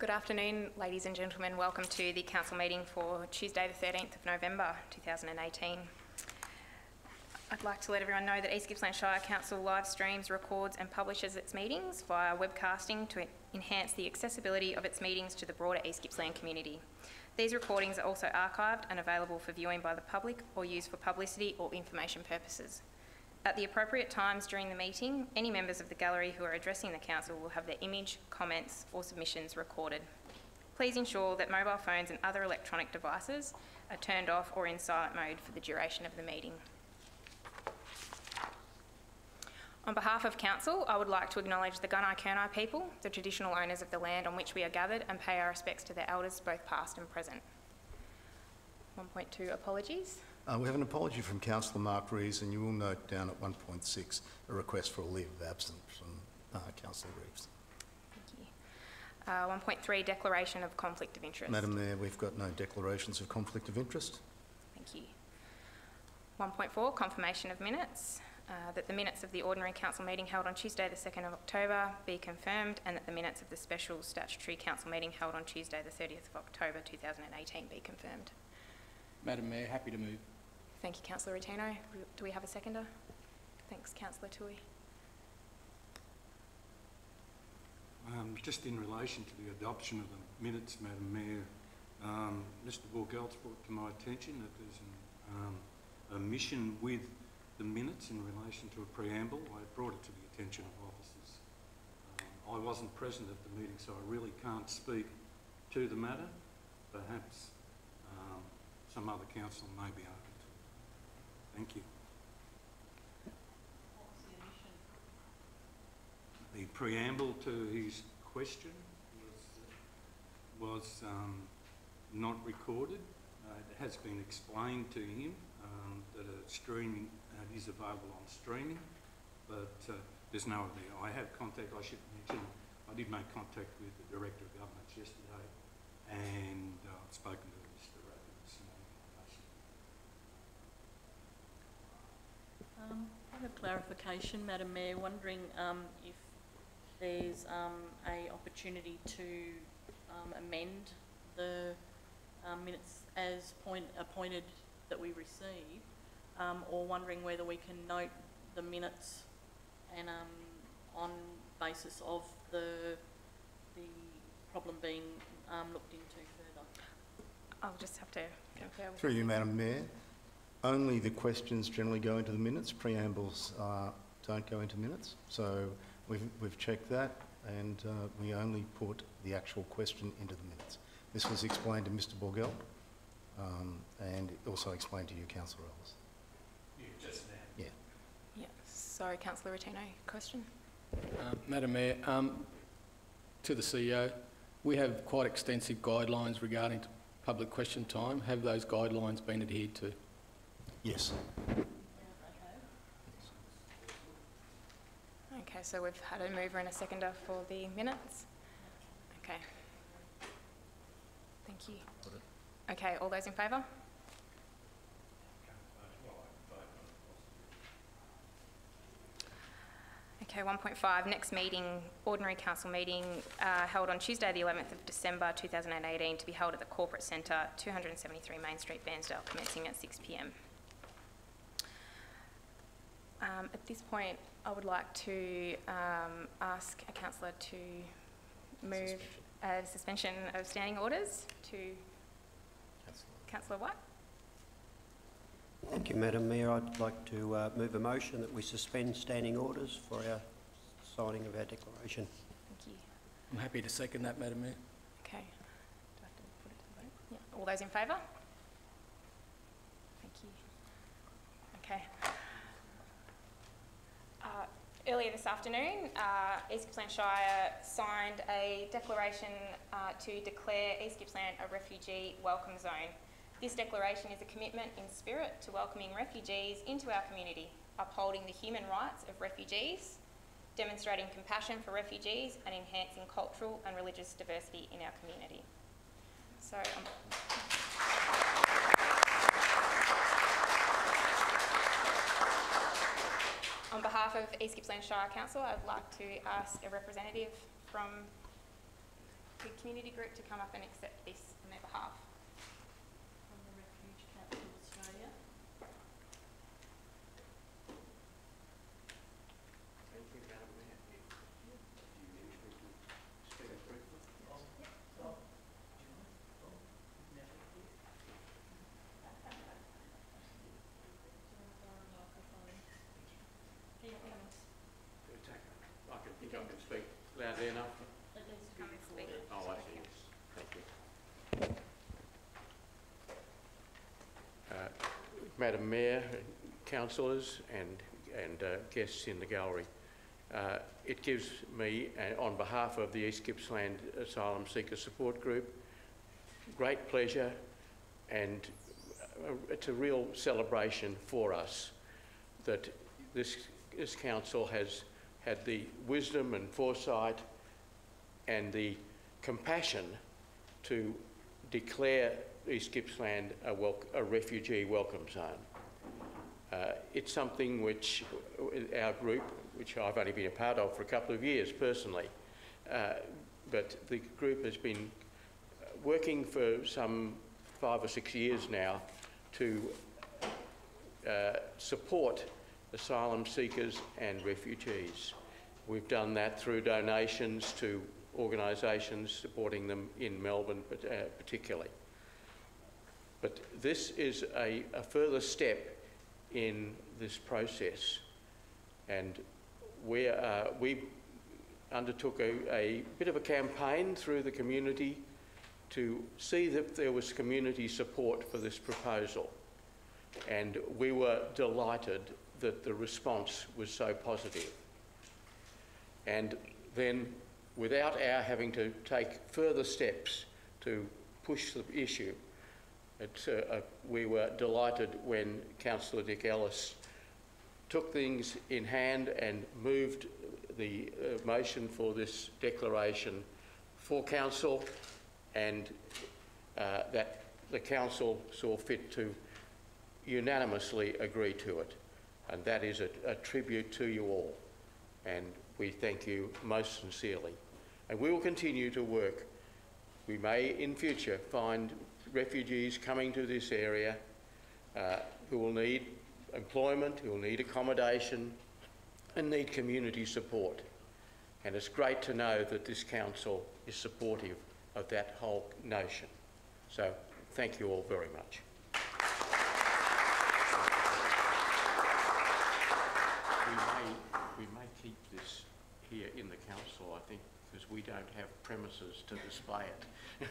Good afternoon, ladies and gentlemen. Welcome to the Council meeting for Tuesday the 13th of November 2018. I'd like to let everyone know that East Gippsland Shire Council live streams, records and publishes its meetings via webcasting to enhance the accessibility of its meetings to the broader East Gippsland community. These recordings are also archived and available for viewing by the public or used for publicity or information purposes. At the appropriate times during the meeting, any members of the gallery who are addressing the Council will have their image, comments or submissions recorded. Please ensure that mobile phones and other electronic devices are turned off or in silent mode for the duration of the meeting. On behalf of Council, I would like to acknowledge the Gunai-Kurnai people, the traditional owners of the land on which we are gathered, and pay our respects to their elders, both past and present. 1.2, apologies. We have an apology from Councillor Mark Reeves, and you will note down at 1.6 a request for a leave of absence from Councillor Reeves. Thank you. 1.3, declaration of conflict of interest. Madam Mayor, we've got no declarations of conflict of interest. Thank you. 1.4, confirmation of minutes. That the minutes of the ordinary council meeting held on Tuesday the 2nd of October be confirmed, and that the minutes of the special statutory council meeting held on Tuesday the 30th of October 2018 be confirmed. Madam Mayor, happy to move. Thank you, Councillor Rotino. Do we have a seconder? Thanks, Councillor Tui. Just in relation to the adoption of the minutes, Madam Mayor, Mr. Borgel's brought to my attention that there's an omission with the minutes in relation to a preamble. I brought it to the attention of officers. I wasn't present at the meeting, so I really can't speak to the matter. Perhaps some other council may be able to. Thank you. What was the omission? The preamble to his question was not recorded. It has been explained to him that a streaming is available on streaming, but there's no idea. I have contact, I should mention, I did make contact with the Director of Government yesterday, and I've spoken to Mr. Rabbit this morning. I have a clarification, Madam Mayor, wondering if there's a opportunity to amend the minutes as appointed that we received, or wondering whether we can note the minutes and on basis of the problem being looked into further. I'll just have to confer with Through you, Madam Mayor. Only the questions generally go into the minutes. Preambles don't go into minutes. So we've checked that, and we only put the actual question into the minutes. This was explained to Mr. Borgel, and also explained to you, Councillor Ellis. Yeah, just now. Yeah. Yeah. Sorry, Councillor Rotino, question? Madam Mayor, to the CEO, we have quite extensive guidelines regarding public question time. Have those guidelines been adhered to? Yes. Okay, so we've had a mover and a seconder for the minutes. Okay. Thank you. Okay, all those in favour? Okay, 1.5, next meeting, ordinary council meeting held on Tuesday the 11th of December 2018 to be held at the Corporate Centre, 273 Main Street, Bairnsdale, commencing at 6 p.m. At this point, I would like to ask a councillor to move a suspension of standing orders to Councillor White. Thank you, Madam Mayor. I'd like to move a motion that we suspend standing orders for our signing of our declaration. Thank you. I'm happy to second that, Madam Mayor. Okay. Do I have to put it to the vote? Yeah. All those in favour? Thank you. Okay. Earlier this afternoon, East Gippsland Shire signed a declaration to declare East Gippsland a refugee welcome zone. This declaration is a commitment in spirit to welcoming refugees into our community, upholding the human rights of refugees, demonstrating compassion for refugees and enhancing cultural and religious diversity in our community. So, on behalf of East Gippsland Shire Council, I'd like to ask a representative from the community group to come up and accept this on their behalf. From the Refugee Council of Australia. Thank you, Madam Mayor. Do you wish me to speak briefly? I can think I can speak loudly enough. It needs to be Come and speak. recorded. Oh, I see, yes. Thank you. Madam Mayor, councillors and guests in the gallery, it gives me, on behalf of the East Gippsland Asylum Seeker Support Group, great pleasure, and it's a real celebration for us that this council has had the wisdom and foresight and the compassion to declare East Gippsland a refugee welcome zone. It's something which our group, which I've only been a part of for a couple of years personally, but the group has been working for some 5 or 6 years now to support asylum seekers and refugees. We've done that through donations to organisations supporting them in Melbourne particularly. But this is a further step in this process, and we undertook a bit of a campaign through the community to see that there was community support for this proposal, and we were delighted that the response was so positive. And then, without our having to take further steps to push the issue, we were delighted when Councillor Dick Ellis took things in hand and moved the motion for this declaration for Council, and that the Council saw fit to unanimously agree to it. And that is a tribute to you all, and we thank you most sincerely. And we will continue to work. We may in future find refugees coming to this area who will need employment, who will need accommodation and need community support. And it's great to know that this council is supportive of that whole notion. So thank you all very much. We may keep this here in the council, I think, because we don't have premises to display it. No,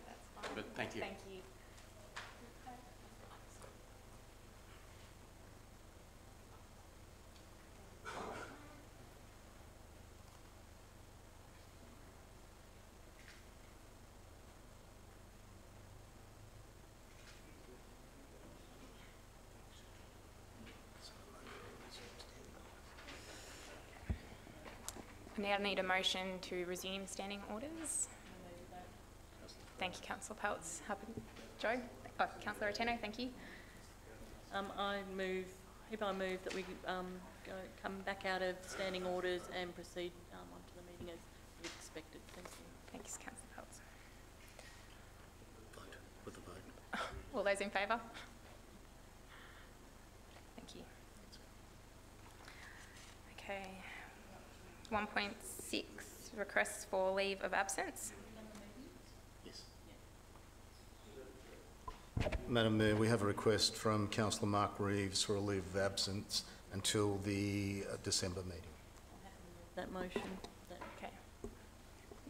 that's fine. But thank you. Thank you. I now need a motion to resume standing orders. Thank you, Councillor Peltz. Joe? Oh, Councillor Oteno, thank you. I move that we come back out of standing orders and proceed onto the meeting as expected. Thank you. Thanks, Councillor Peltz. Vote. Put the vote. All those in favour? Thank you. Okay. 1.6, requests for leave of absence. Yes. Madam Mayor, we have a request from Councillor Mark Reeves for a leave of absence until the December meeting. That motion. Okay.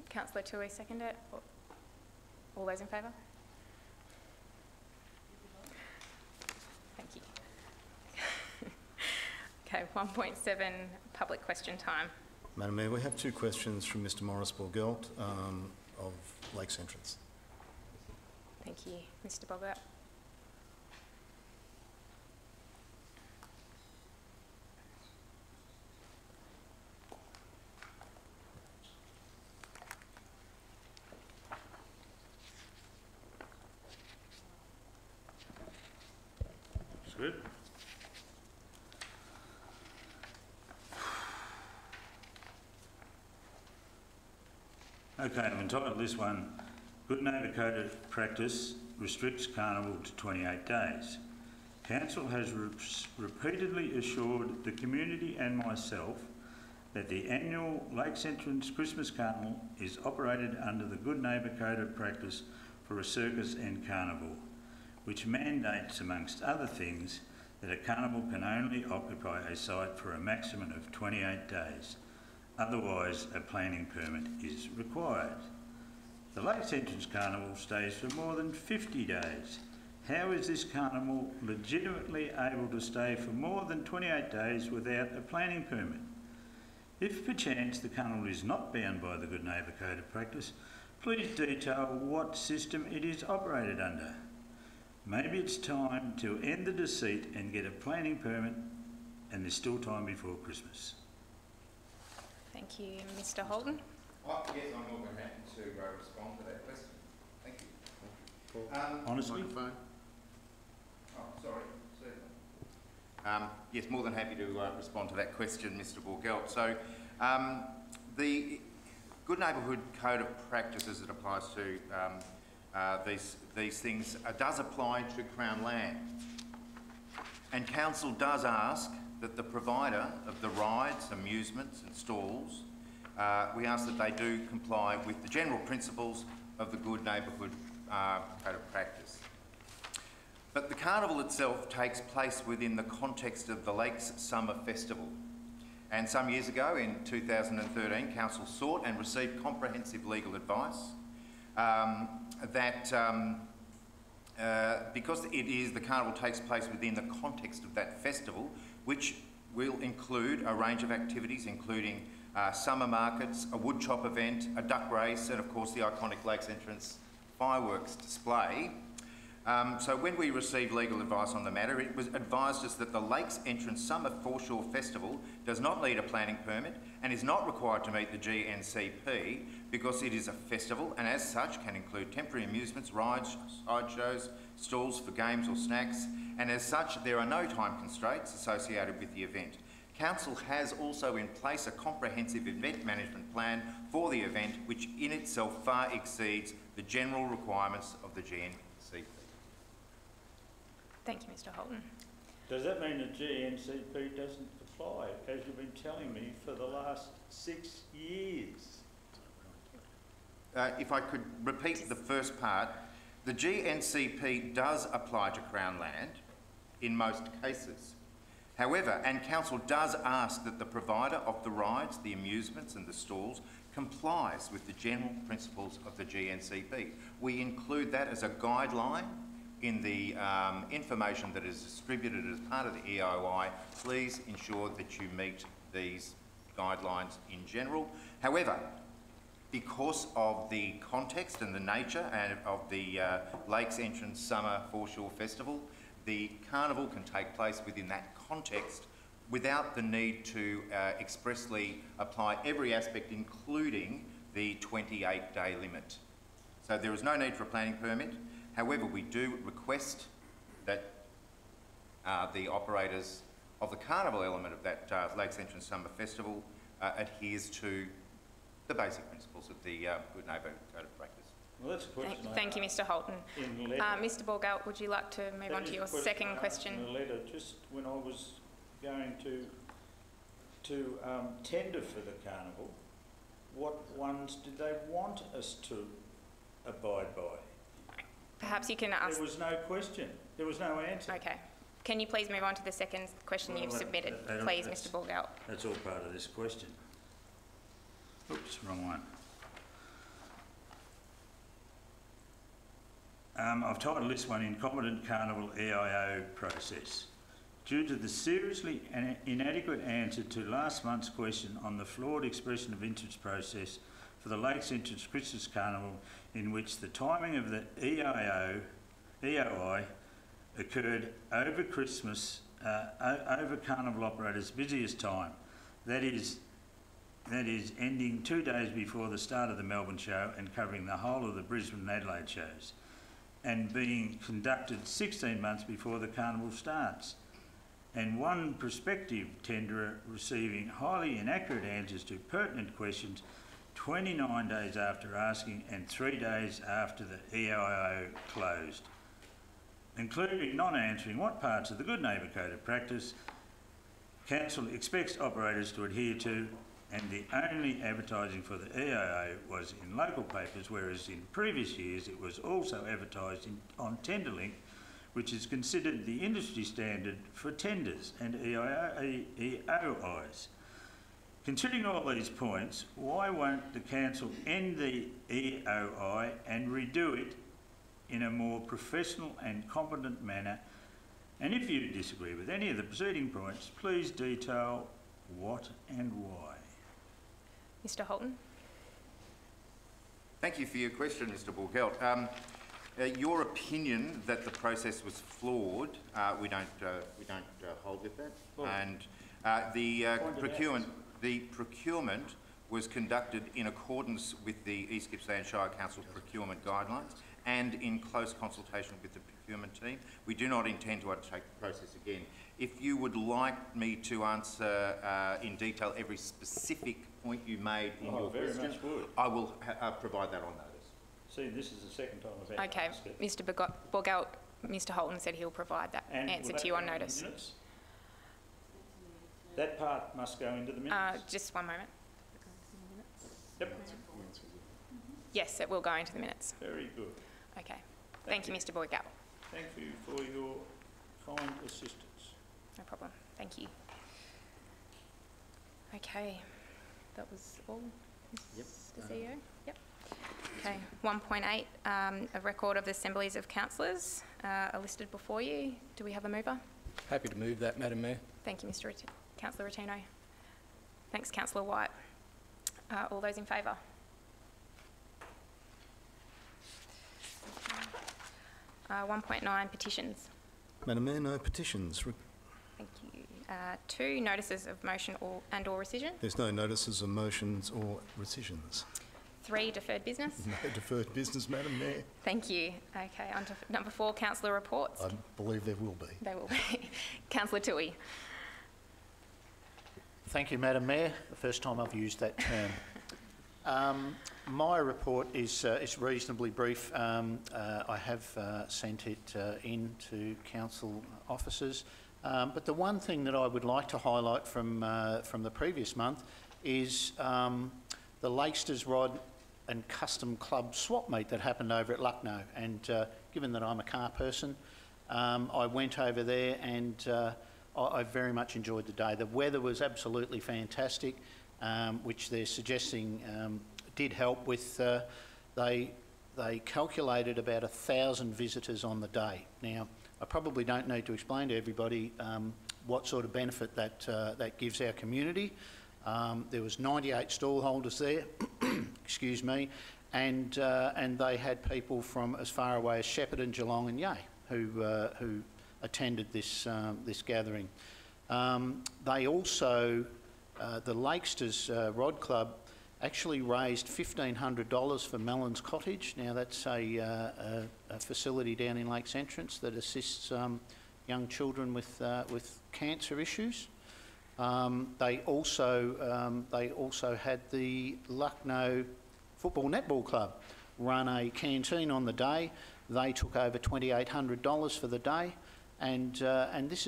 Councillor Tui, second it. All those in favour? Thank you. Okay, 1.7, public question time. Madam Mayor, we have 2 questions from Mr Morris Borgelt of Lakes Entrance. Thank you. Mr Bogart. That's good. Okay, I've entitled this one, Good Neighbour Code of Practice Restricts Carnival to 28 days. Council has repeatedly assured the community and myself that the annual Lakes Entrance Christmas Carnival is operated under the Good Neighbour Code of Practice for a circus and carnival, which mandates, amongst other things, that a carnival can only occupy a site for a maximum of 28 days. Otherwise, a planning permit is required. The Lakes Entrance Carnival stays for more than 50 days. How is this carnival legitimately able to stay for more than 28 days without a planning permit? If perchance the carnival is not bound by the Good Neighbour Code of Practice, please detail what system it is operated under. Maybe it's time to end the deceit and get a planning permit, and there's still time before Christmas. Thank you. Mr Holden? Yes, I'm more than happy to respond to that question. Thank you. Honestly? Oh, sorry, certainly. Yes, more than happy to respond to that question, Mr Borgelt. So, the Good Neighbourhood Code of Practice as it applies to these things does apply to Crown land. And Council does ask that the provider of the rides, amusements and stalls, we ask that they do comply with the general principles of the Good Neighbourhood Code of Practice. But the carnival itself takes place within the context of the Lakes Summer Festival. And some years ago, in 2013, Council sought and received comprehensive legal advice because the carnival takes place within the context of that festival, which will include a range of activities, including summer markets, a woodchop event, a duck race, and of course the iconic Lakes Entrance fireworks display. So when we received legal advice on the matter, it was advised us that the Lakes Entrance Summer Foreshore Festival does not need a planning permit and is not required to meet the GNCP because it is a festival and as such can include temporary amusements, rides, sideshows, stalls for games or snacks, and as such there are no time constraints associated with the event. Council has also in place a comprehensive event management plan for the event which in itself far exceeds the general requirements of the GNCP. Thank you, Mr Holden. Does that mean the GNCP doesn't apply, as you've been telling me for the last 6 years? If I could repeat the first part, the GNCP does apply to Crown land in most cases. However, and Council does ask that the provider of the rides, the amusements and the stalls complies with the general principles of the GNCP. We include that as a guideline in the information that is distributed as part of the EOI. Please ensure that you meet these guidelines in general. However, because of the context and the nature of the Lakes Entrance Summer Foreshore Festival, the carnival can take place within that context without the need to expressly apply every aspect, including the 28-day limit. So there is no need for a planning permit. However, we do request that the operators of the carnival element of that Lakes Entrance Summer Festival adheres to the basic principles of the Good Neighbour Code of Practice. Well, that's a question. Thank you, Mr Holden. Mr Borgelt, would you like to move on to your second question? In the letter, just when I was going to tender for the carnival, what ones did they want us to abide by? Perhaps you can ask... There was no question. There was no answer. Okay. Can you please move on to the second question you've submitted, please, Mr Borgelt? That's all part of this question. Oops, wrong one. I've titled this one Incompetent Carnival EIO Process. Due to the seriously inadequate answer to last month's question on the flawed expression of interest process for the Lakes Entrance Christmas Carnival, in which the timing of the EOI occurred over Christmas, over carnival operators' busiest time, that is ending 2 days before the start of the Melbourne show and covering the whole of the Brisbane and Adelaide shows, and being conducted 16 months before the carnival starts, and one prospective tenderer receiving highly inaccurate answers to pertinent questions 29 days after asking and 3 days after the EIO closed, including not answering what parts of the Good Neighbour Code of Practice Council expects operators to adhere to, and the only advertising for the EIO was in local papers, whereas in previous years it was also advertised on Tenderlink, which is considered the industry standard for tenders and EOIs. Considering all these points, why won't the Council end the EOI and redo it in a more professional and competent manner? And if you disagree with any of the preceding points, please detail what and why. Mr Holton. Thank you for your question, Mr Borgelt. Your opinion that the process was flawed, we don't hold with that. Well, and the procurement was conducted in accordance with the East Gippsland Shire Council procurement guidelines and in close consultation with the procurement team. We do not intend to undertake the process again. If you would like me to answer in detail every specific point you made in your question, I will provide that on notice. See, this is the second time I've had Okay, Mr Borgelt, Mr Holton said he'll provide that answer to you on notice. That part must go into the minutes? Just one moment. Yep. Yes, it will go into the minutes. Very good. Okay. Thank you, Mr Borgelt. Thank you for your kind assistance. No problem. Thank you. Okay. That was all, Mr CEO? Yep. Okay. 1.8, a record of the Assemblies of Councillors are listed before you. Do we have a mover? Happy to move that, Madam Mayor. Thank you, Councillor Rotino. Thanks, Councillor White. All those in favour? 1.9, petitions. Madam Mayor, no petitions. Thank you. 2, notices of motion and/or rescission. There's no notices of motions or rescissions. 3, deferred business. No deferred business, Madam Mayor. Thank you. Okay, on to number 4, councillor reports. I believe there will be. They will be. Councillor Toohey. Thank you, Madam Mayor. The first time I've used that term. My report is reasonably brief. I have sent it in to council officers. But the one thing that I would like to highlight from the previous month is the Lakesters Rod and Custom Club swap meet that happened over at Lucknow. And given that I'm a car person, I went over there and I very much enjoyed the day. The weather was absolutely fantastic, which they're suggesting did help with, they calculated about 1,000 visitors on the day. Now, I probably don't need to explain to everybody what sort of benefit that gives our community. There was 98 stallholders there, excuse me, and they had people from as far away as Shepparton, Geelong and Yea who attended this gathering. They also, the Lakesters Rod Club actually raised $1,500 for Mellon's Cottage. Now that's a facility down in Lakes Entrance that assists young children with cancer issues. They also had the Lucknow Football Netball Club run a canteen on the day. They took over $2,800 for the day. And this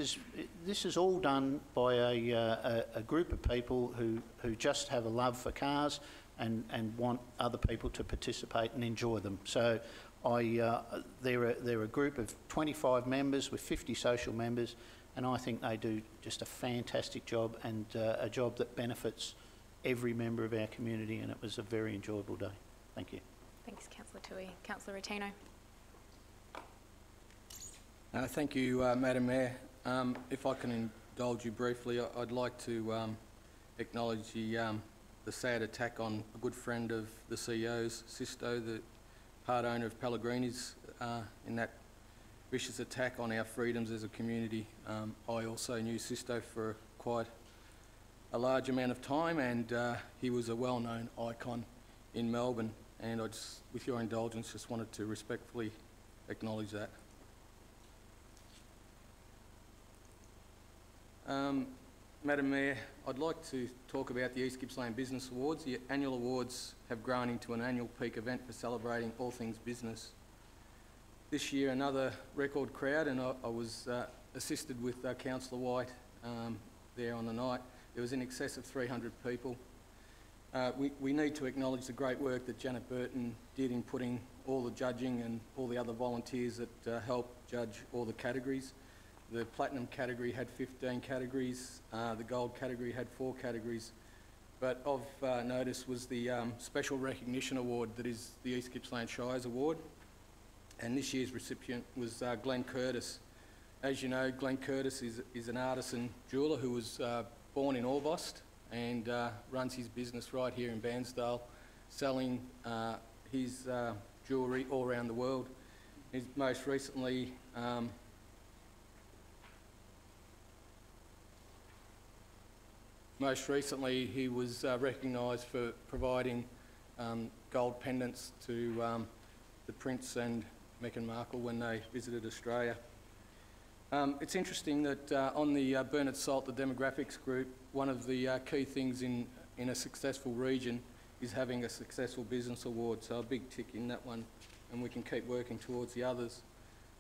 is all done by a group of people who just have a love for cars and want other people to participate and enjoy them. So they're a group of 25 members with 50 social members, and I think they do just a fantastic job and a job that benefits every member of our community, and it was a very enjoyable day. Thank you. Thanks, Councillor Toohey. Councillor Rotino. Thank you, Madam Mayor. If I can indulge you briefly, I'd like to acknowledge the sad attack on a good friend of the CEO's, Sisto, the part owner of Pellegrini's, in that vicious attack on our freedoms as a community. I also knew Sisto for quite a large amount of time, and he was a well-known icon in Melbourne, and I just, with your indulgence, just wanted to respectfully acknowledge that. Madam Mayor, I'd like to talk about the East Gippsland Business Awards. The annual awards have grown into an annual peak event for celebrating all things business. This year, another record crowd, and I was assisted with Councillor White there on the night. There was in excess of 300 people. We need to acknowledge the great work that Janet Burton did in putting all the judging and all the other volunteers that helped judge all the categories. The Platinum category had 15 categories, the Gold category had 4 categories, but of notice was the Special Recognition Award that is the East Gippsland Shire's award, and this year's recipient was Glenn Curtis. As you know, Glenn Curtis is an artisan jeweller who was born in Orbost and runs his business right here in Bairnsdale, selling his jewellery all around the world. He's most recently he was recognised for providing gold pendants to the Prince and Meghan Markle when they visited Australia. It's interesting that on the Bernard Salt, the demographics group, one of the key things in a successful region is having a successful business award, so a big tick in that one, and we can keep working towards the others.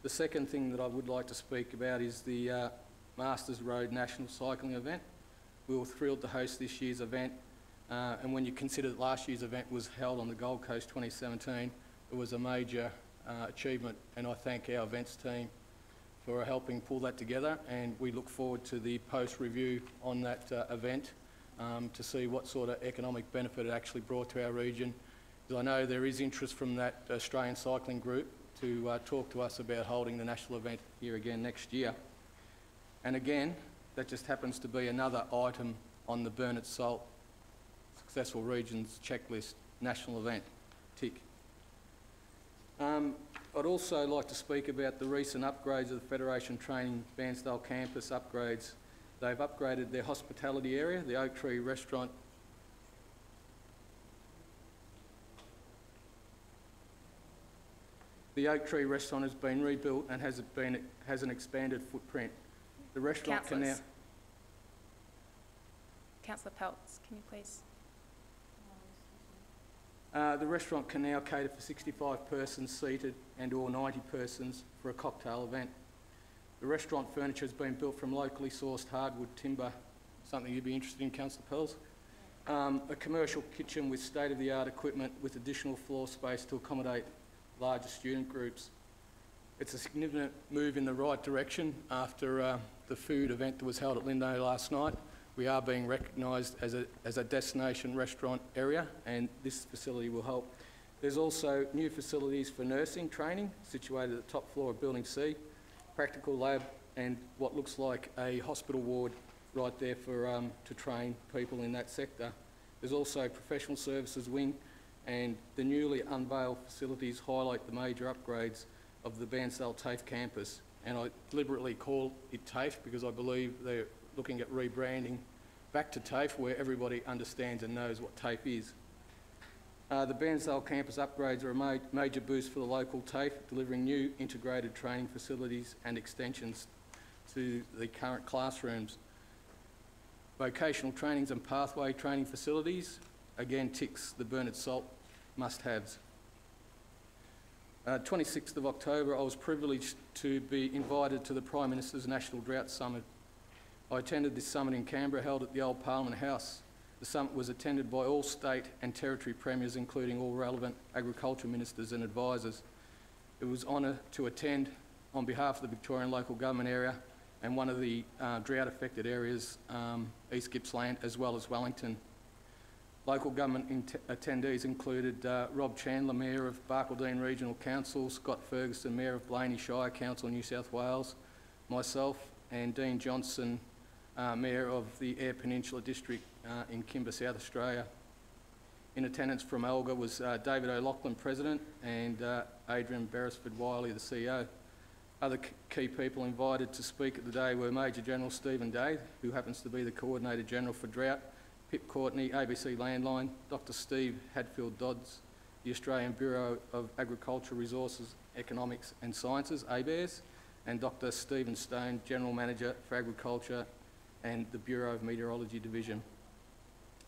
The second thing that I would like to speak about is the Masters Road National Cycling event. We were thrilled to host this year's event, and when you consider that last year's event was held on the Gold Coast 2017, it was a major achievement, and I thank our events team for helping pull that together, and we look forward to the post-review on that event to see what sort of economic benefit it actually brought to our region. Because I know there is interest from that Australian cycling group to talk to us about holding the national event here again next year. And again, that just happens to be another item on the Bernard Salt Successful Regions checklist, national event, tick. I'd also like to speak about the recent upgrades of the Federation Training Bairnsdale campus upgrades. They've upgraded their hospitality area, the Oak Tree restaurant. The Oak Tree restaurant has been rebuilt and has an expanded footprint. The restaurant can now... Councillor Peltz, can you please? The restaurant can now cater for 65 persons seated and or 90 persons for a cocktail event. The restaurant furniture has been built from locally sourced hardwood timber, something you'd be interested in, Councillor Pells. A commercial kitchen with state-of-the-art equipment with additional floor space to accommodate larger student groups. It's a significant move in the right direction after the food event that was held at Lindo last night. We are being recognised as a destination restaurant area, and this facility will help. There's also new facilities for nursing training situated at the top floor of Building C, practical lab, and what looks like a hospital ward right there for to train people in that sector. There's also professional services wing, and the newly unveiled facilities highlight the major upgrades of the Bairnsdale TAFE campus. And I deliberately call it TAFE because I believe they're looking at rebranding back to TAFE, where everybody understands and knows what TAFE is. The Bairnsdale campus upgrades are a major boost for the local TAFE, delivering new integrated training facilities and extensions to the current classrooms. Vocational trainings and pathway training facilities, again ticks the Bernard Salt must-haves. 26th of October, I was privileged to be invited to the Prime Minister's National Drought Summit. I attended this summit in Canberra, held at the old Parliament House. The summit was attended by all state and territory premiers, including all relevant agriculture ministers and advisors. It was an honour to attend on behalf of the Victorian local government area and one of the drought-affected areas, East Gippsland, as well as Wellington. Local government attendees included Rob Chandler, Mayor of Barcaldine Regional Council, Scott Ferguson, Mayor of Blaney Shire Council, New South Wales, myself and Dean Johnson, Mayor of the Eyre Peninsula District in Kimber, South Australia. In attendance from Elga was David O'Loughlin, President, and Adrian Beresford-Wiley, the CEO. Other key people invited to speak at the day were Major General Stephen Day, who happens to be the Coordinator General for Drought, Pip Courtney, ABC Landline, Dr Steve Hadfield-Dodds, the Australian Bureau of Agriculture, Resources, Economics and Sciences, ABARES, and Dr Stephen Stone, General Manager for Agriculture and the Bureau of Meteorology Division.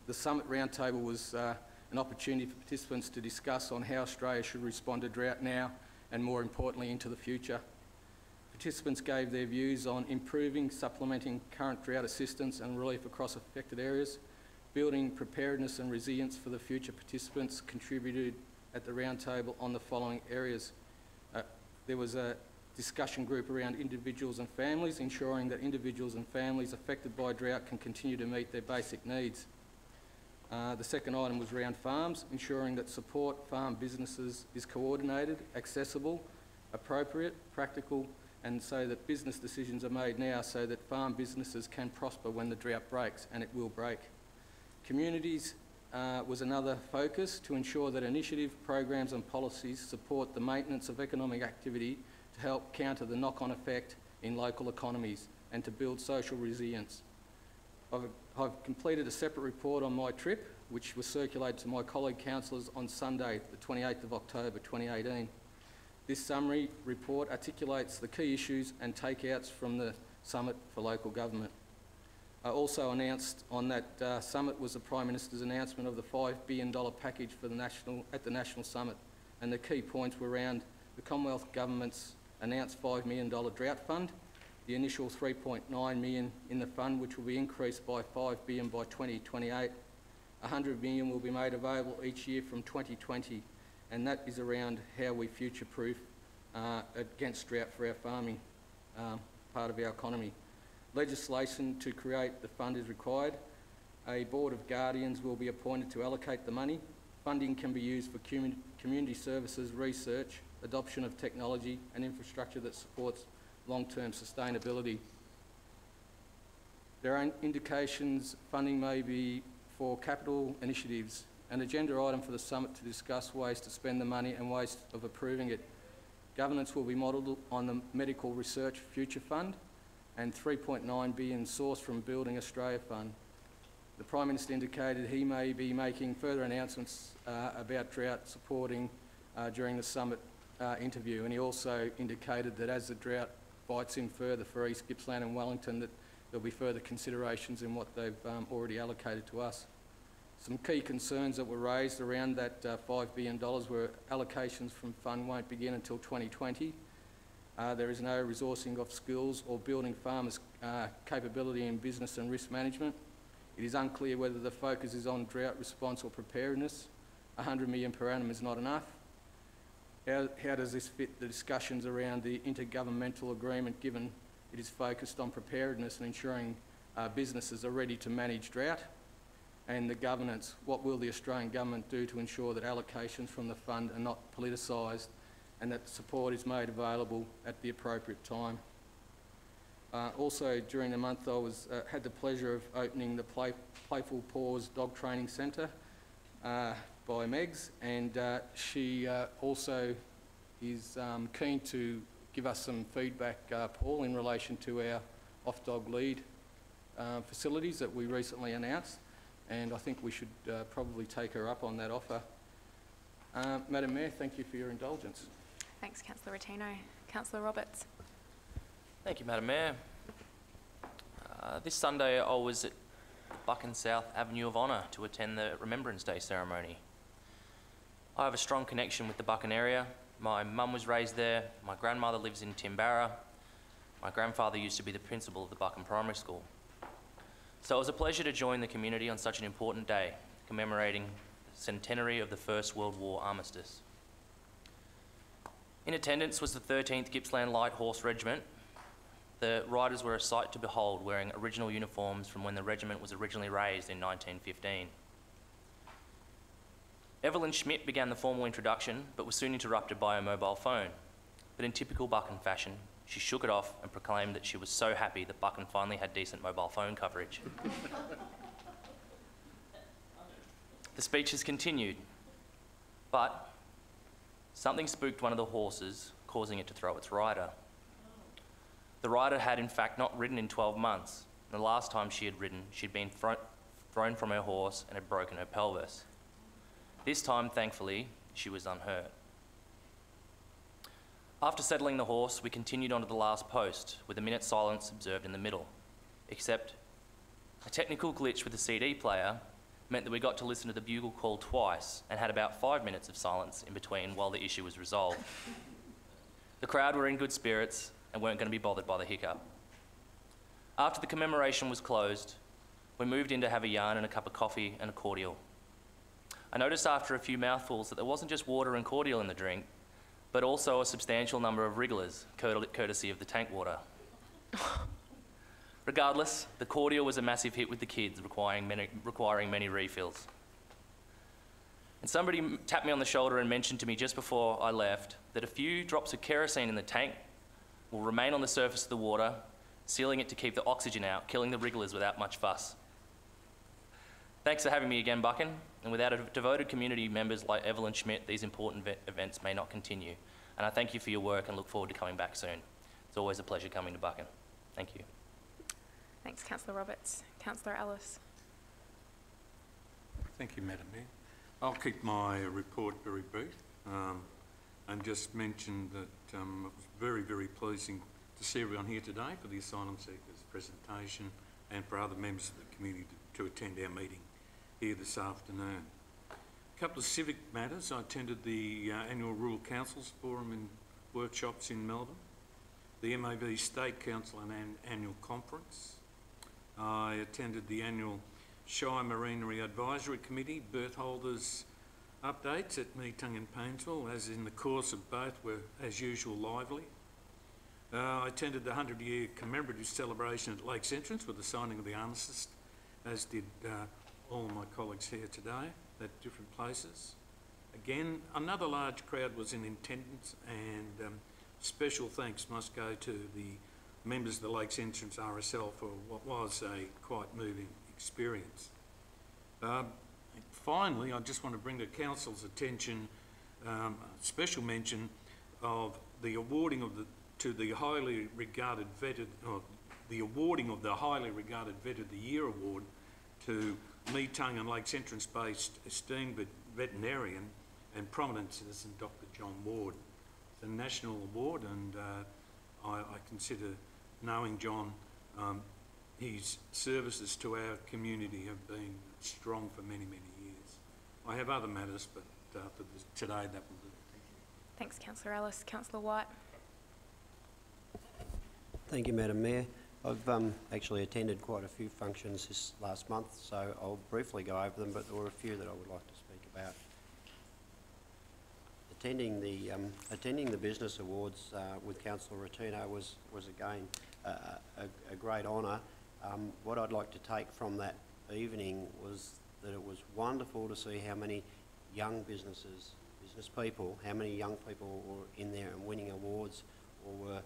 The Summit Roundtable was an opportunity for participants to discuss on how Australia should respond to drought now and, more importantly, into the future. Participants gave their views on improving, supplementing current drought assistance and relief across affected areas, building preparedness and resilience for the future. Participants contributed at the roundtable on the following areas. There was a discussion group around individuals and families, ensuring that individuals and families affected by drought can continue to meet their basic needs. The second item was around farms, ensuring that support farm businesses is coordinated, accessible, appropriate, practical, and so that business decisions are made now so that farm businesses can prosper when the drought breaks, and it will break. Communities was another focus to ensure that initiative, programs and policies support the maintenance of economic activity to help counter the knock-on effect in local economies and to build social resilience. I've completed a separate report on my trip, which was circulated to my colleague councillors on Sunday, the 28th of October 2018. This summary report articulates the key issues and takeouts from the Summit for Local Government. I also announced on that summit was the Prime Minister's announcement of the $5 billion package for at the National Summit, and the key points were around the Commonwealth Government's announced $5 million drought fund, the initial $3.9 million in the fund, which will be increased by $5 billion by 2028. $100 million will be made available each year from 2020, and that is around how we future-proof against drought for our farming part of our economy. Legislation to create the fund is required. A board of guardians will be appointed to allocate the money. Funding can be used for community services, research, adoption of technology and infrastructure that supports long-term sustainability. There are indications funding may be for capital initiatives. An agenda item for the summit to discuss ways to spend the money and ways of approving it. Governance will be modelled on the Medical Research Future Fund and $3.9 billion sourced from Building Australia Fund. The Prime Minister indicated he may be making further announcements about drought supporting during the summit interview, and he also indicated that as the drought bites in further for East Gippsland and Wellington, that there'll be further considerations in what they've already allocated to us. Some key concerns that were raised around that $5 billion were allocations from fund won't begin until 2020. There is no resourcing of skills or building farmers' capability in business and risk management. It is unclear whether the focus is on drought response or preparedness. $100 million per annum is not enough. How does this fit the discussions around the intergovernmental agreement, given it is focused on preparedness and ensuring businesses are ready to manage drought? And the governance, what will the Australian government do to ensure that allocations from the fund are not politicised and that support is made available at the appropriate time? Also, during the month, I had the pleasure of opening the Playful Paws Dog Training Centre by Megs, and she also is keen to give us some feedback, Paul, in relation to our off-dog lead facilities that we recently announced, and I think we should probably take her up on that offer. Madam Mayor, thank you for your indulgence. Thanks, Councillor Rotino. Councillor Roberts. Thank you, Madam Mayor. This Sunday I was at Buchan South Avenue of Honour to attend the Remembrance Day ceremony. I have a strong connection with the Buchan area. My mum was raised there, my grandmother lives in Timbarra, my grandfather used to be the principal of the Buchan Primary School. So it was a pleasure to join the community on such an important day, commemorating the centenary of the First World War armistice. In attendance was the 13th Gippsland Light Horse Regiment. The riders were a sight to behold, wearing original uniforms from when the regiment was originally raised in 1915. Evelyn Schmidt began the formal introduction, but was soon interrupted by a mobile phone. But in typical Buchan fashion, she shook it off and proclaimed that she was so happy that Buchan finally had decent mobile phone coverage. The speeches continued, but something spooked one of the horses, causing it to throw its rider. The rider had in fact not ridden in 12 months. The last time she had ridden, she'd been thrown from her horse and had broken her pelvis. This time, thankfully, she was unhurt. After settling the horse, we continued on to the last post, with a minute's silence observed in the middle, except A technical glitch with the CD player meant that we got to listen to the bugle call twice and had about 5 minutes of silence in between while the issue was resolved. The crowd were in good spirits and weren't going to be bothered by the hiccup. After the commemoration was closed, we moved in to have a yarn and a cup of coffee and a cordial. I noticed after a few mouthfuls that there wasn't just water and cordial in the drink, but also a substantial number of wrigglers, courtesy of the tank water. Regardless, the cordial was a massive hit with the kids, requiring many refills. And somebody tapped me on the shoulder and mentioned to me just before I left that a few drops of kerosene in the tank will remain on the surface of the water, sealing it to keep the oxygen out, killing the wrigglers without much fuss. Thanks for having me again, Buchan, and without a devoted community members like Evelyn Schmidt, these important events may not continue. And I thank you for your work and look forward to coming back soon. It's always a pleasure coming to Buchan. Thank you. Thanks, Councillor Roberts. Councillor Ellis. Thank you, Madam Mayor. I'll keep my report very brief and just mention that it was very, very pleasing to see everyone here today for the asylum seekers presentation and for other members of the community to attend our meeting here this afternoon. A couple of civic matters. I attended the annual Rural Councils Forum and workshops in Melbourne, the MAV State Council and Annual Conference. I attended the annual Shire Marinery Advisory Committee birth holders updates at Meetung and Painesville, as in the course of both were, as usual, lively. I attended the 100-year commemorative celebration at Lakes Entrance with the signing of the armistice, as did all of my colleagues here today at different places. Again, another large crowd was in attendance, and special thanks must go to the members of the Lakes Entrance RSL for what was a quite moving experience. Finally, I just want to bring to Council's attention a special mention of the awarding of the highly regarded vetted, the awarding of the highly regarded Vet of the Year award to Meetung and Lakes Entrance-based esteemed veterinarian and prominent citizen Dr. John Ward. It's a national award, and I consider, knowing John, his services to our community have been strong for many, many years. I have other matters, but for today that will do. Thank you. Thanks, Councillor Ellis. Councillor White. Thank you, Madam Mayor. I've actually attended quite a few functions this last month, so I'll briefly go over them, but there were a few that I would like to speak about. Attending the Business Awards with Councillor Rotino was again a great honour. What I'd like to take from that evening was that it was wonderful to see how many young business people, how many young people were in there and winning awards or were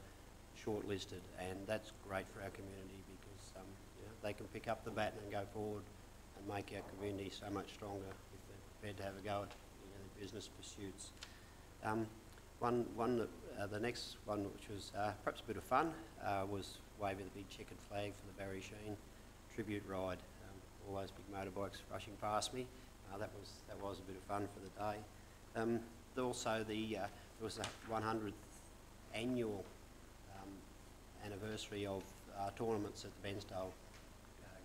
shortlisted, and that's great for our community because you know, they can pick up the baton and go forward and make our community so much stronger if they're prepared to have a go at their business pursuits. The next one, which was perhaps a bit of fun, was waving the big checkered flag for the Barry Sheen tribute ride. All those big motorbikes rushing past me. That was a bit of fun for the day. Also, there was the 100th annual anniversary of tournaments at the Bensdale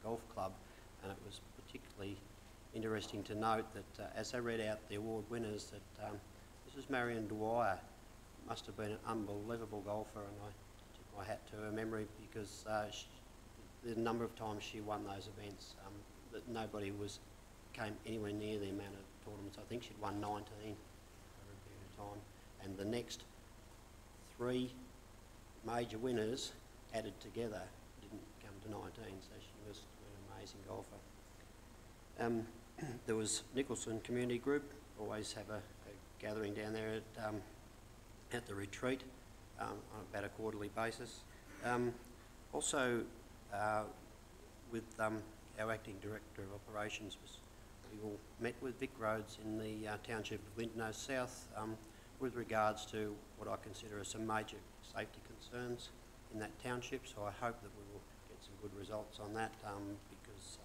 Golf Club, and it was particularly interesting to note that as they read out the award winners, that Mrs. Marion Dwyer must have been an unbelievable golfer, and I tip my hat to her memory because the number of times she won those events, that nobody came anywhere near the amount of tournaments. I think she'd won 19 over a period of time, and the next 3 major winners added together didn't come to 19, so she was an amazing golfer. There was Nicholson Community Group, always have a gathering down there at the retreat on about a quarterly basis. Also, with our Acting Director of Operations, we all met with Vic Rhodes in the township of Lindeno South with regards to what I consider are some major safety concerns in that township, so I hope that we will get some good results on that because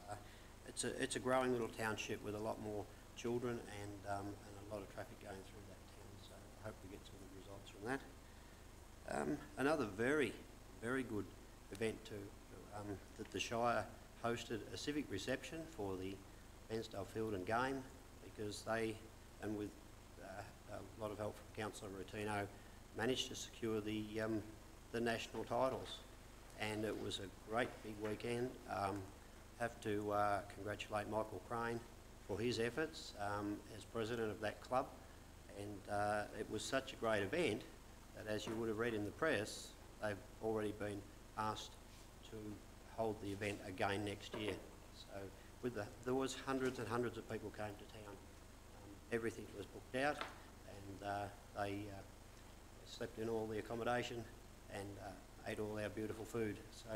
it's a growing little township with a lot more children and a lot of traffic going through that town, so I hope we get some good results from that. Another very, very good event that the Shire hosted a civic reception for the Bairnsdale Field and Game, because they, and with a lot of help from Councillor Routino, managed to secure the national titles. And it was a great big weekend. Have to congratulate Michael Crane for his efforts as president of that club. And it was such a great event that, as you would have read in the press, they've already been asked to hold the event again next year. So there was hundreds and hundreds of people came to town. Everything was booked out, and they slept in all the accommodation and ate all our beautiful food. So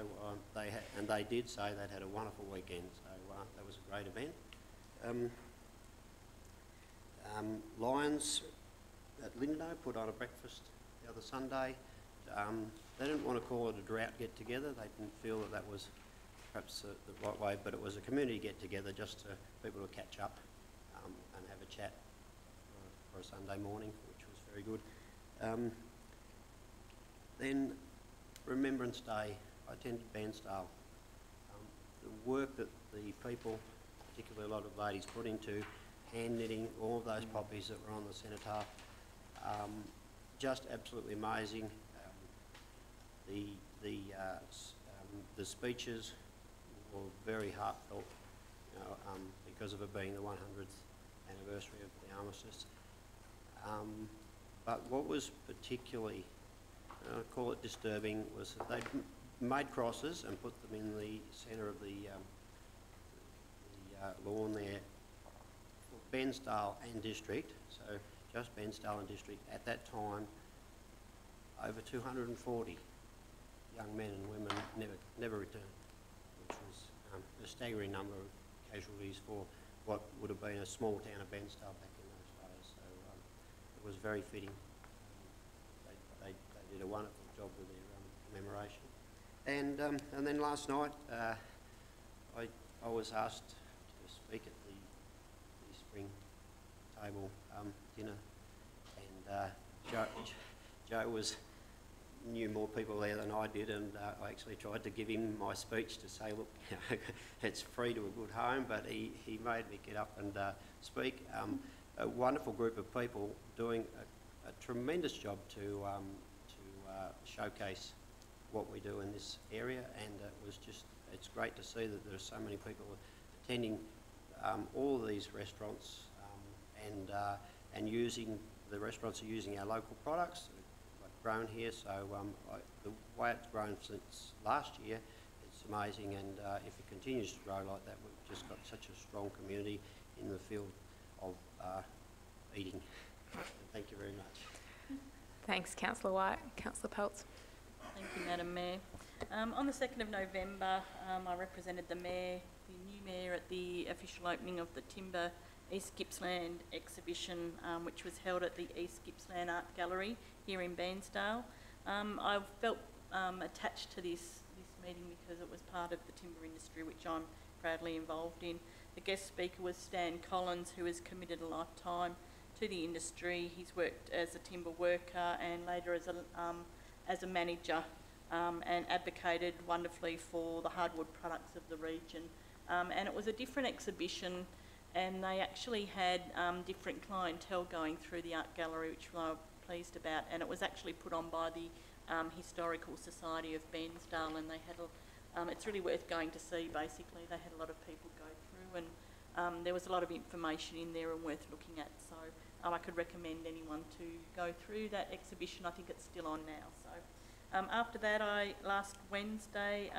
they did say they'd had a wonderful weekend. So that was a great event. Lions at Lindo put on a breakfast the other Sunday. They didn't want to call it a drought get-together. They didn't feel that that was perhaps the right way, but it was a community get-together just to people to catch up and have a chat for a Sunday morning, which was very good. Then Remembrance Day, I attended Bairnsdale. The work that the people, particularly a lot of ladies, put into hand knitting all of those poppies that were on the cenotaph, just absolutely amazing. The speeches were very heartfelt, because of it being the 100th anniversary of the armistice. But what was particularly, I call it disturbing, was that they made crosses and put them in the centre of the lawn there for Bairnsdale and District, so just Bairnsdale and District. At that time, over 240 young men and women never returned, which was a staggering number of casualties for what would have been a small town of Bairnsdale back in those days. So it was very fitting. They did a wonderful job with their commemoration. And then last night, I was asked to speak at the spring table dinner, and Joe knew more people there than I did, and I actually tried to give him my speech to say, look, it's free to a good home, but he made me get up and speak. A wonderful group of people doing a tremendous job to showcase what we do in this area, and it's great to see that there are so many people attending all of these restaurants, and the restaurants are using our local products grown here. So the way it's grown since last year, it's amazing, and if it continues to grow like that, we've just got such a strong community in the field of eating. Thank you very much. Thanks, Councillor White. Councillor Peltz. Thank you, Madam Mayor. On the 2nd of November, I represented the Mayor, the new Mayor, at the official opening of the Timber East Gippsland exhibition, which was held at the East Gippsland Art Gallery here in Bairnsdale. I felt attached to this meeting because it was part of the timber industry, which I'm proudly involved in. The guest speaker was Stan Collins, who has committed a lifetime to the industry. He's worked as a timber worker and later as a manager, and advocated wonderfully for the hardwood products of the region. And it was a different exhibition, and they actually had different clientele going through the art gallery, which I was pleased about, and it was actually put on by the Historical Society of Bairnsdale, and they had it's really worth going to see. Basically, they had a lot of people go through, and there was a lot of information in there and worth looking at, so I could recommend anyone to go through that exhibition. I think it's still on now. So after that, last Wednesday,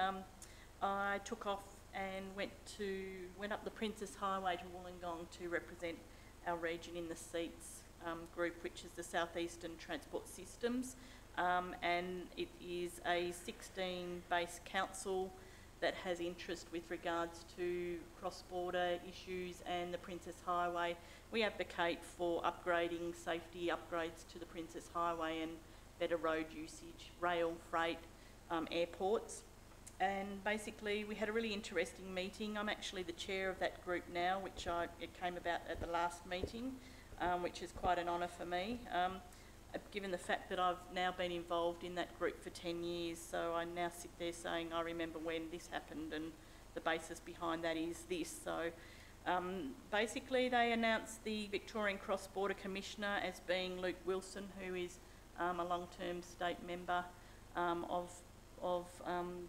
I took off and went up the Princess Highway to Wollongong to represent our region in the SEATS group, which is the Southeastern Transport Systems, and it is a 16-based council that has interest with regards to cross-border issues and the Princess Highway. We advocate for upgrading, safety upgrades to the Princess Highway and better road usage, rail, freight, airports. And basically we had a really interesting meeting. I'm actually the chair of that group now, which it came about at the last meeting, which is quite an honour for me, given the fact that I've now been involved in that group for 10 years. So I now sit there saying, I remember when this happened, and the basis behind that is this. So basically they announced the Victorian Cross-Border Commissioner as being Luke Wilson, who is a long-term state member of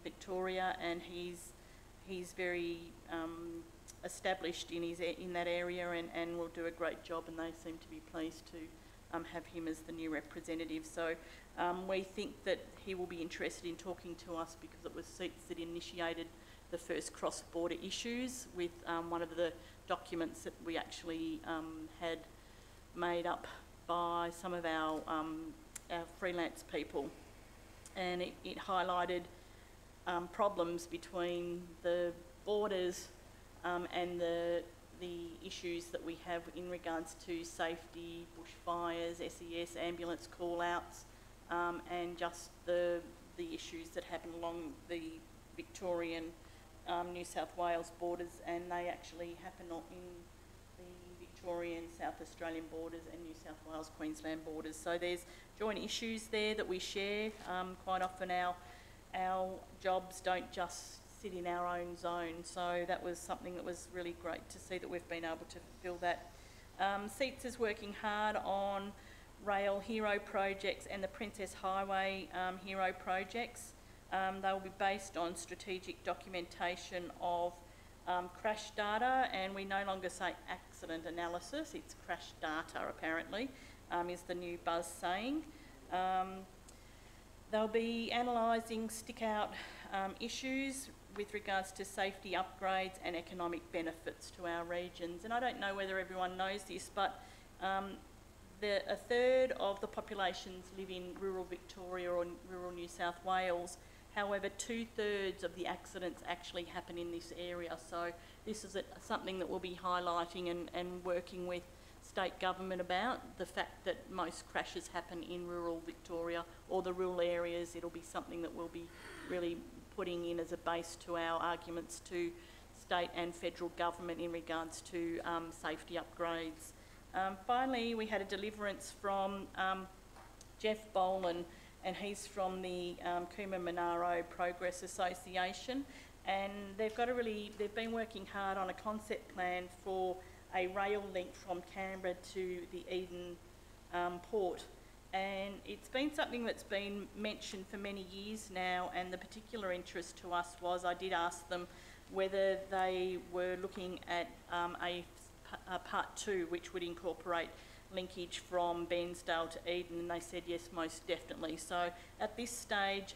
Victoria, and he's very established in that area and will do a great job, and they seem to be pleased to have him as the new representative. So we think that he will be interested in talking to us because it was seats that initiated the first cross-border issues with one of the documents that we actually had made up by some of our freelance people, and it highlighted problems between the borders and the issues that we have in regards to safety, bushfires, SES, ambulance call-outs, and just the issues that happen along the Victorian New South Wales borders, and they actually happen in the Victorian South Australian borders and New South Wales Queensland borders. So there's joint issues there that we share. Quite often our jobs don't just sit in our own zone, so that was something that was really great to see that we've been able to fulfil that. SEATS is working hard on rail hero projects and the Princess Highway hero projects. They will be based on strategic documentation of crash data, and we no longer say accident analysis, it's crash data apparently, is the new buzz saying. They'll be analysing stick-out issues with regards to safety upgrades and economic benefits to our regions. And I don't know whether everyone knows this, but a third of the populations live in rural Victoria or rural New South Wales. However, 2/3 of the accidents actually happen in this area. So this is something that we'll be highlighting and working with state government about, the fact that most crashes happen in rural Victoria or the rural areas. It'll be something that we'll be really putting in as a base to our arguments to state and federal government in regards to safety upgrades. Finally, we had a deliverance from Jeff Boland, and he's from the Cooma Monaro Progress Association, and they've been working hard on a concept plan for a rail link from Canberra to the Eden port. And it's been something that's been mentioned for many years now, and the particular interest to us was, I did ask them whether they were looking at a part 2 which would incorporate linkage from Bairnsdale to Eden, and they said yes, most definitely. So at this stage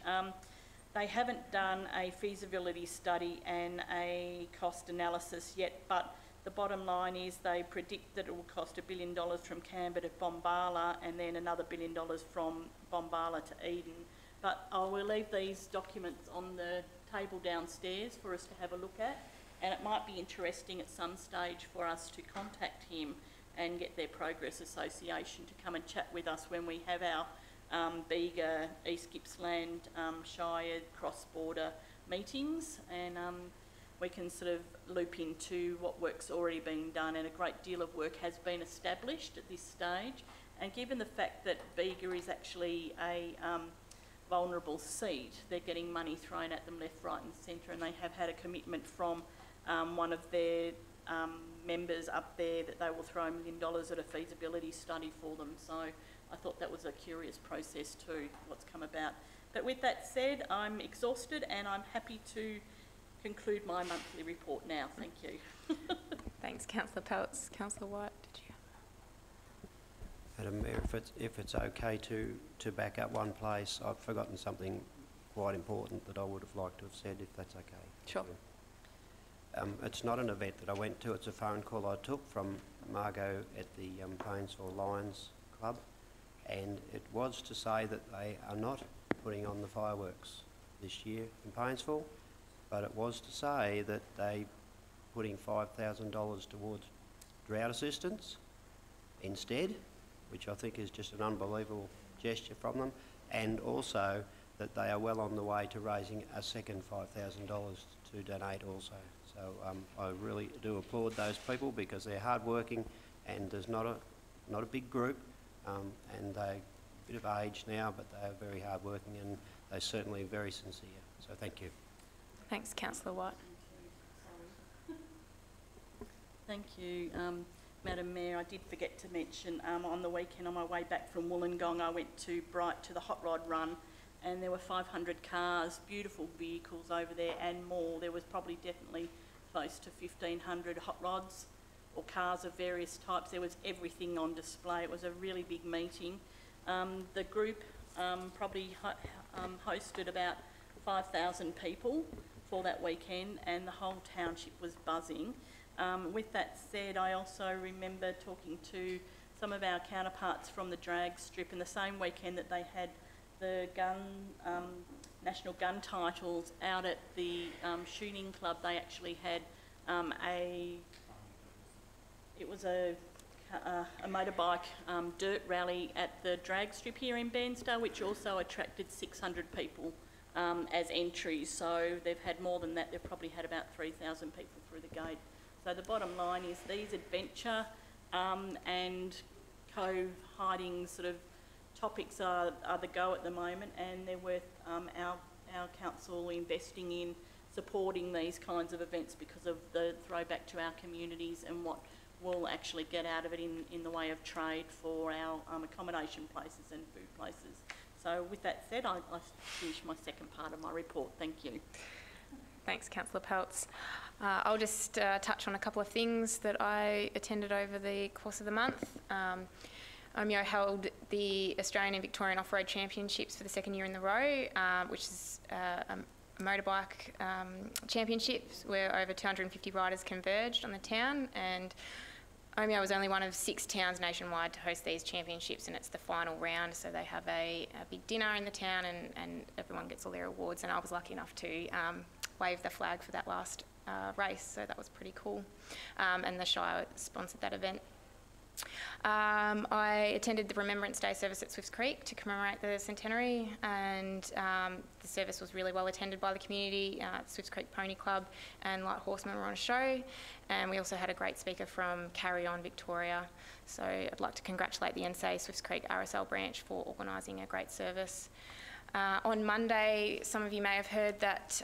they haven't done a feasibility study and a cost analysis yet, but the bottom line is they predict that it will cost $1 billion from Canberra to Bombala, and then another $1 billion from Bombala to Eden. But I will leave these documents on the table downstairs for us to have a look at, and it might be interesting at some stage for us to contact him and get their Progress Association to come and chat with us when we have our Bega, East Gippsland, Shire cross-border meetings, and we can sort of loop into what work's already being done, and a great deal of work has been established at this stage. And given the fact that Bega is actually a vulnerable seat, they're getting money thrown at them left, right and centre, and they have had a commitment from one of their members up there that they will throw $1 million at a feasibility study for them. So I thought that was a curious process too, what's come about. But with that said, I'm exhausted and I'm happy to conclude my monthly report now. Thank you. Thanks, Councillor Peltz. Councillor White, did you have? Madam Mayor, if it's okay to back up one place, I've forgotten something quite important that I would have liked to have said, if that's okay. Sure. It's not an event that I went to, it's a phone call I took from Margot at the Painesville Lions Club, and it was to say that they are not putting on the fireworks this year in Painesville, but it was to say that they putting $5,000 towards drought assistance instead, which I think is just an unbelievable gesture from them, and also that they are well on the way to raising a second $5,000 to donate also. So I really do applaud those people because they're hard-working, and there's not a big group, and they're a bit of age now, but they are very hard-working, and they're certainly very sincere. So thank you. Thanks, Councillor White. Thank you, Madam Mayor. I did forget to mention on the weekend on my way back from Wollongong, I went to Bright to the Hot Rod Run, and there were 500 cars, beautiful vehicles over there and more. There was probably definitely close to 1,500 hot rods or cars of various types. There was everything on display. It was a really big meeting. The group probably hosted about 5,000 people for that weekend, and the whole township was buzzing. With that said, I also remember talking to some of our counterparts from the drag strip, and the same weekend that they had the national gun titles out at the shooting club, they actually had a motorbike dirt rally at the drag strip here in Bairnsdale, which also attracted 600 people as entries. So they've had more than that. They've probably had about 3,000 people through the gate. So the bottom line is these adventure and co-hiding sort of topics are the go at the moment, and they're worth our council investing in supporting these kinds of events because of the throwback to our communities and what we'll actually get out of it in the way of trade for our accommodation places and food places. So with that said, I finish my second part of my report. Thank you. Thanks, Councillor Peltz. I'll just touch on a couple of things that I attended over the course of the month. OMEO held the Australian and Victorian Off-Road Championships for the second year in the row, which is a motorbike championships where over 250 riders converged on the town, and OMEO was only one of 6 towns nationwide to host these championships, and it's the final round, so they have a big dinner in the town and everyone gets all their awards, and I was lucky enough to wave the flag for that last race, so that was pretty cool. And the Shire sponsored that event. I attended the Remembrance Day service at Swifts Creek to commemorate the centenary, and the service was really well attended by the community. Swifts Creek Pony Club and Light Horsemen were on a show, and we also had a great speaker from Carry On Victoria. So I'd like to congratulate the NSA Swifts Creek RSL branch for organising a great service. On Monday, some of you may have heard that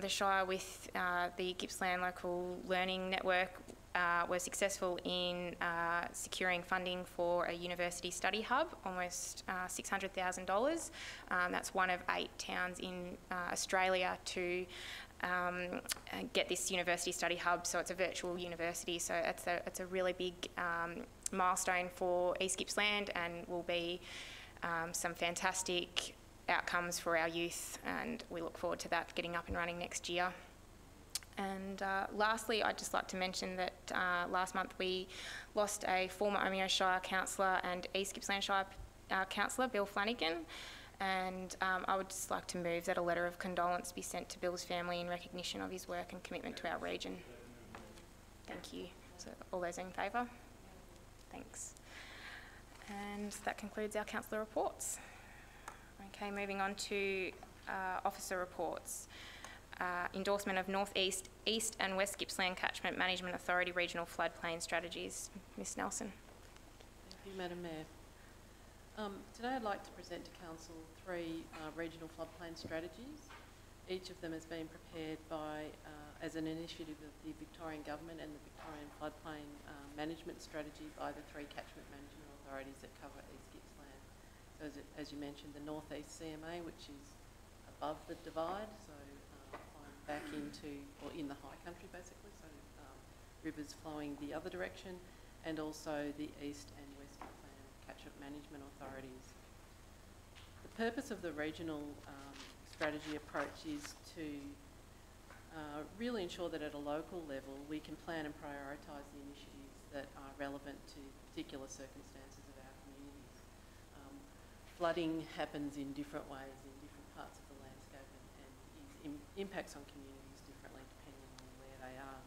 the Shire with the Gippsland Local Learning Network were successful in securing funding for a university study hub, almost $600,000. That's one of 8 towns in Australia to get this university study hub, so it's a virtual university, so it's a really big milestone for East Gippsland, and will be some fantastic outcomes for our youth, and we look forward to that getting up and running next year. And lastly, I'd just like to mention that last month we lost a former OMEO Shire councillor and East Gippsland Shire councillor, Bill Flanagan, and I would just like to move that a letter of condolence be sent to Bill's family in recognition of his work and commitment to our region. Thank you. So all those in favour? Thanks. And that concludes our councillor reports. Okay, moving on to officer reports. Endorsement of North East, East and West Gippsland Catchment Management Authority Regional Floodplain Strategies. Ms Nelson. Thank you, Madam Mayor. Today I'd like to present to Council 3 regional floodplain strategies. Each of them has been prepared by, as an initiative of the Victorian Government and the Victorian Floodplain Management Strategy by the 3 catchment management authorities that cover East Gippsland. So as you mentioned, the North East CMA, which is above the divide, so back into, or in the high country basically, so rivers flowing the other direction, and also the East and West Gippsland catchment management authorities. The purpose of the regional strategy approach is to really ensure that at a local level we can plan and prioritise the initiatives that are relevant to particular circumstances of our communities. Flooding happens in different ways in different parts of the landscape, and impacts on communities differently depending on where they are.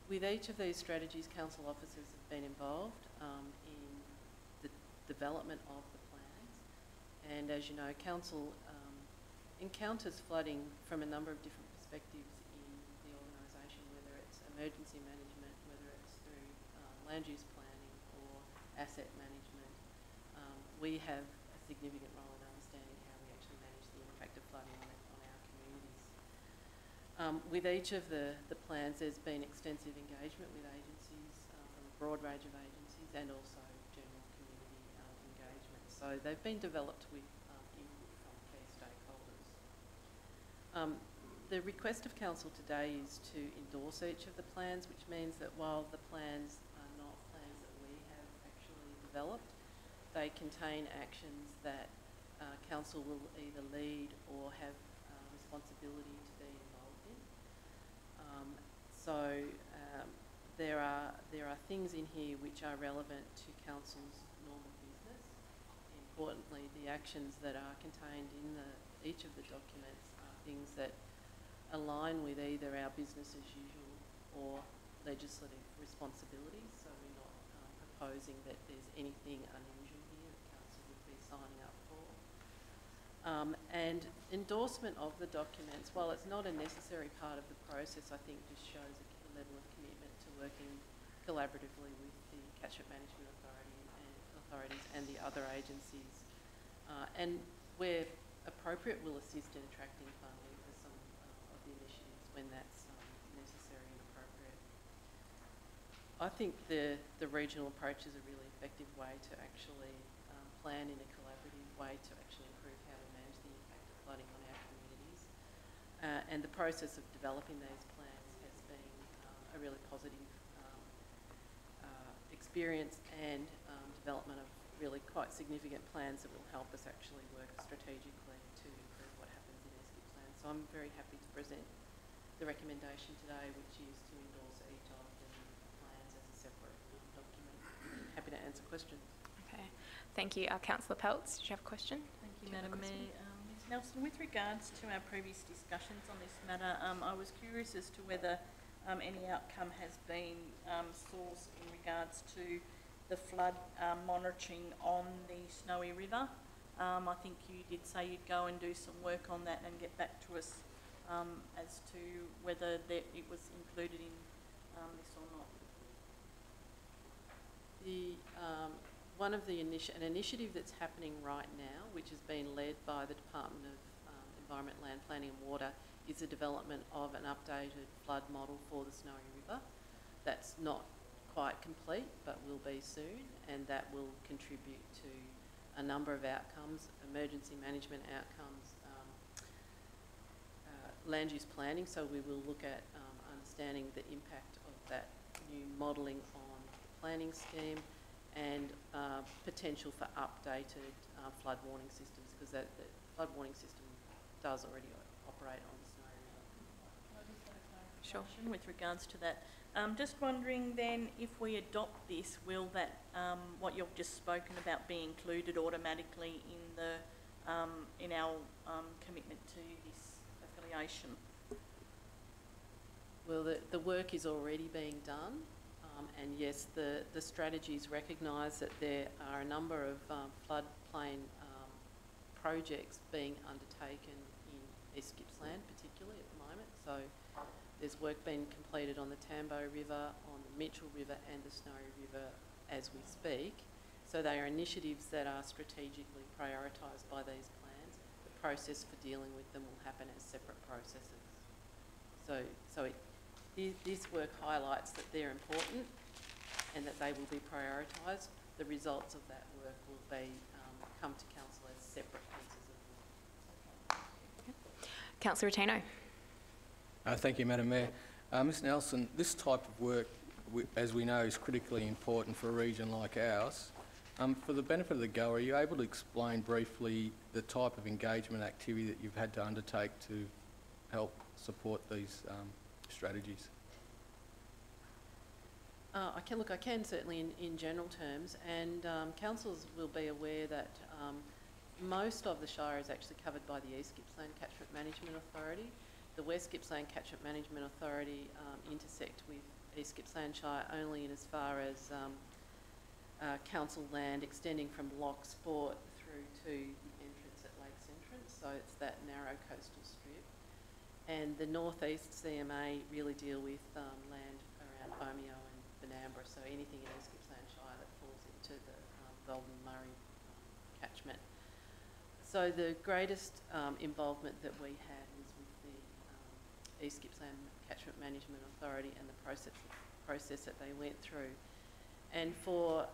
With each of these strategies, council officers have been involved in the development of the plans, and as you know, council encounters flooding from a number of different perspectives in the organisation, whether it's emergency management, whether it's through land use planning or asset management. We have a significant role in understanding how we actually manage the impact of flooding on our communities. With each of the plans, there's been extensive engagement with agencies, a broad range of agencies, and also general community engagement. So they've been developed with input from key stakeholders. The request of Council today is to endorse each of the plans, which means that while the plans are not plans that we have actually developed, they contain actions that Council will either lead or have responsibility to be involved in. There are things in here which are relevant to Council's normal business. Importantly, the actions that are contained in each of the documents are things that align with either our business as usual or legislative responsibilities. So we're not proposing that there's anything unusual here that Council would be signing up for. And endorsement of the documents, while it's not a necessary part of the process, I think just shows a level of commitment to working collaboratively with the Catchment Management authorities and the other agencies. And where appropriate, will assist in attracting funding for some of the initiatives when that's necessary and appropriate. I think the regional approach is a really effective way to actually plan in a collaborative way to actually improve how we manage the impact of flooding on our communities. And the process of developing these plans has been a really positive experience and development of really quite significant plans that will help us actually work strategically to improve what happens in Gippsland. So I'm very happy to present the recommendation today, which is to endorse each of the plans as a separate document. Happy to answer questions. Okay, thank you. Councillor Peltz, did you have a question? Thank you, Madam Mayor. Ms Nelson, with regards to our previous discussions on this matter, I was curious as to whether any outcome has been sourced in regards to the flood monitoring on the Snowy River. I think you did say you'd go and do some work on that and get back to us as to whether it was included in this or not. One of the an initiative that's happening right now, which has been led by the Department of Environment, Land Planning and Water, is the development of an updated flood model for the Snowy River. That's not quite complete, but will be soon, and that will contribute to a number of outcomes, emergency management outcomes, land use planning. So we will look at understanding the impact of that new modelling on the planning scheme and potential for updated flood warning systems, because the flood warning system does already operate on the Snowy River. Can I just have a clarification with regards to that? Just wondering then, if we adopt this, will that, what you've just spoken about, be included automatically in the in our commitment to this affiliation? Well, the work is already being done, and yes, the strategies recognise that there are a number of floodplain projects being undertaken in East Gippsland, particularly at the moment. So there's work being completed on the Tambo River, on the Mitchell River and the Snowy River as we speak. So they are initiatives that are strategically prioritised by these plans. The process for dealing with them will happen as separate processes. This work highlights that they're important and that they will be prioritised. The results of that work will be come to Council as separate pieces of work. Councillor Rotino. Thank you, Madam Mayor. Ms Nelson, this type of work, as we know, is critically important for a region like ours. For the benefit of the goer, are you able to explain briefly the type of engagement activity that you've had to undertake to help support these strategies? I can certainly in general terms, and councils will be aware that most of the Shire is actually covered by the East Gippsland Catchment Management Authority. The West Gippsland Catchment Management Authority intersect with East Gippsland Shire only in as far as council land extending from Loch Sport through to the entrance at Lakes Entrance, so it's that narrow coastal strip. And the North East CMA really deal with land around Omeo and Benambra, so anything in East Gippsland Shire that falls into the Golden Murray catchment. So the greatest involvement that we had was with the East Gippsland Catchment Management Authority and the process that they went through. And for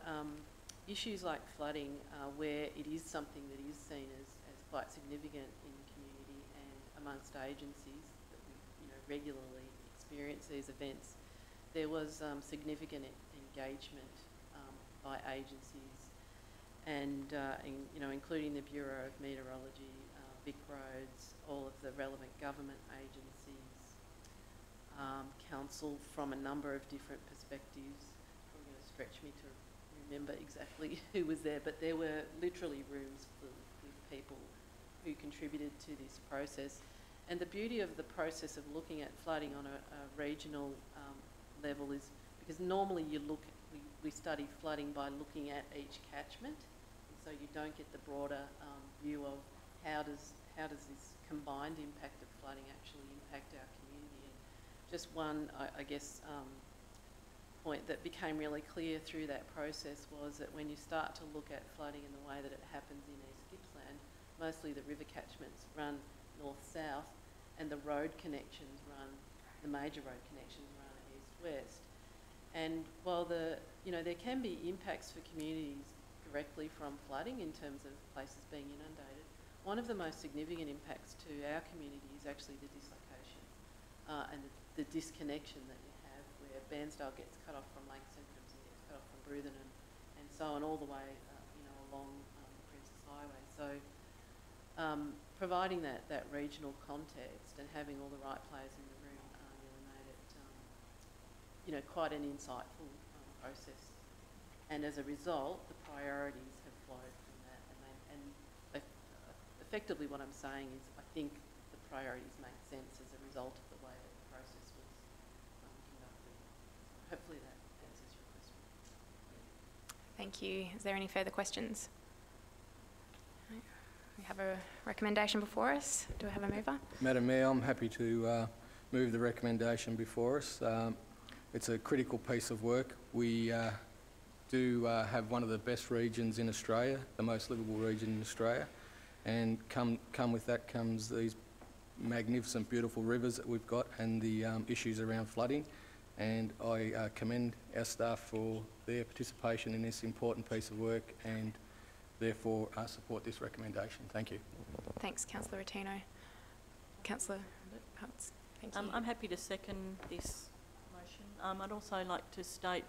issues like flooding, where it is something that is seen as quite significant in the community and amongst agencies that we regularly experience these events, there was significant engagement by agencies and including the Bureau of Meteorology, Vic Roads, all of the relevant government agencies, council from a number of different perspectives. Probably going to stretch me to remember exactly who was there, but there were literally rooms full with people who contributed to this process. And the beauty of the process of looking at flooding on a regional level is because normally we study flooding by looking at each catchment, and so you don't get the broader view of how does this combined impact of flooding actually impact our community. And just one, I guess, point that became really clear through that process was that when you start to look at flooding in the way that it happens in East Gippsland, mostly the river catchments run north-south and the road connections run, the major road connections run east-west. And while there can be impacts for communities directly from flooding in terms of places being inundated, one of the most significant impacts to our community is actually the dislocation and the disconnection that you have, where Bairnsdale gets cut off from Lake Centrums and gets cut off from Bruthen and so on, all the way along the Princess Highway. So providing that regional context and having all the right players in the room really made it quite an insightful process. And as a result, the priorities have flowed from that. And effectively what I'm saying is I think the priorities make sense as a result of the way that the process was conducted. Hopefully that answers your question. Thank you. Is there any further questions? We have a recommendation before us. Do I have a mover? Madam Mayor, I'm happy to move the recommendation before us. It's a critical piece of work. We do have one of the best regions in Australia, the most livable region in Australia, and come with that comes these magnificent, beautiful rivers that we've got and the issues around flooding. And I commend our staff for their participation in this important piece of work and therefore support this recommendation. Thank you. Thanks, Councillor Rotino. Councillor Peltz, thank you. I'm happy to second this motion. I'd also like to state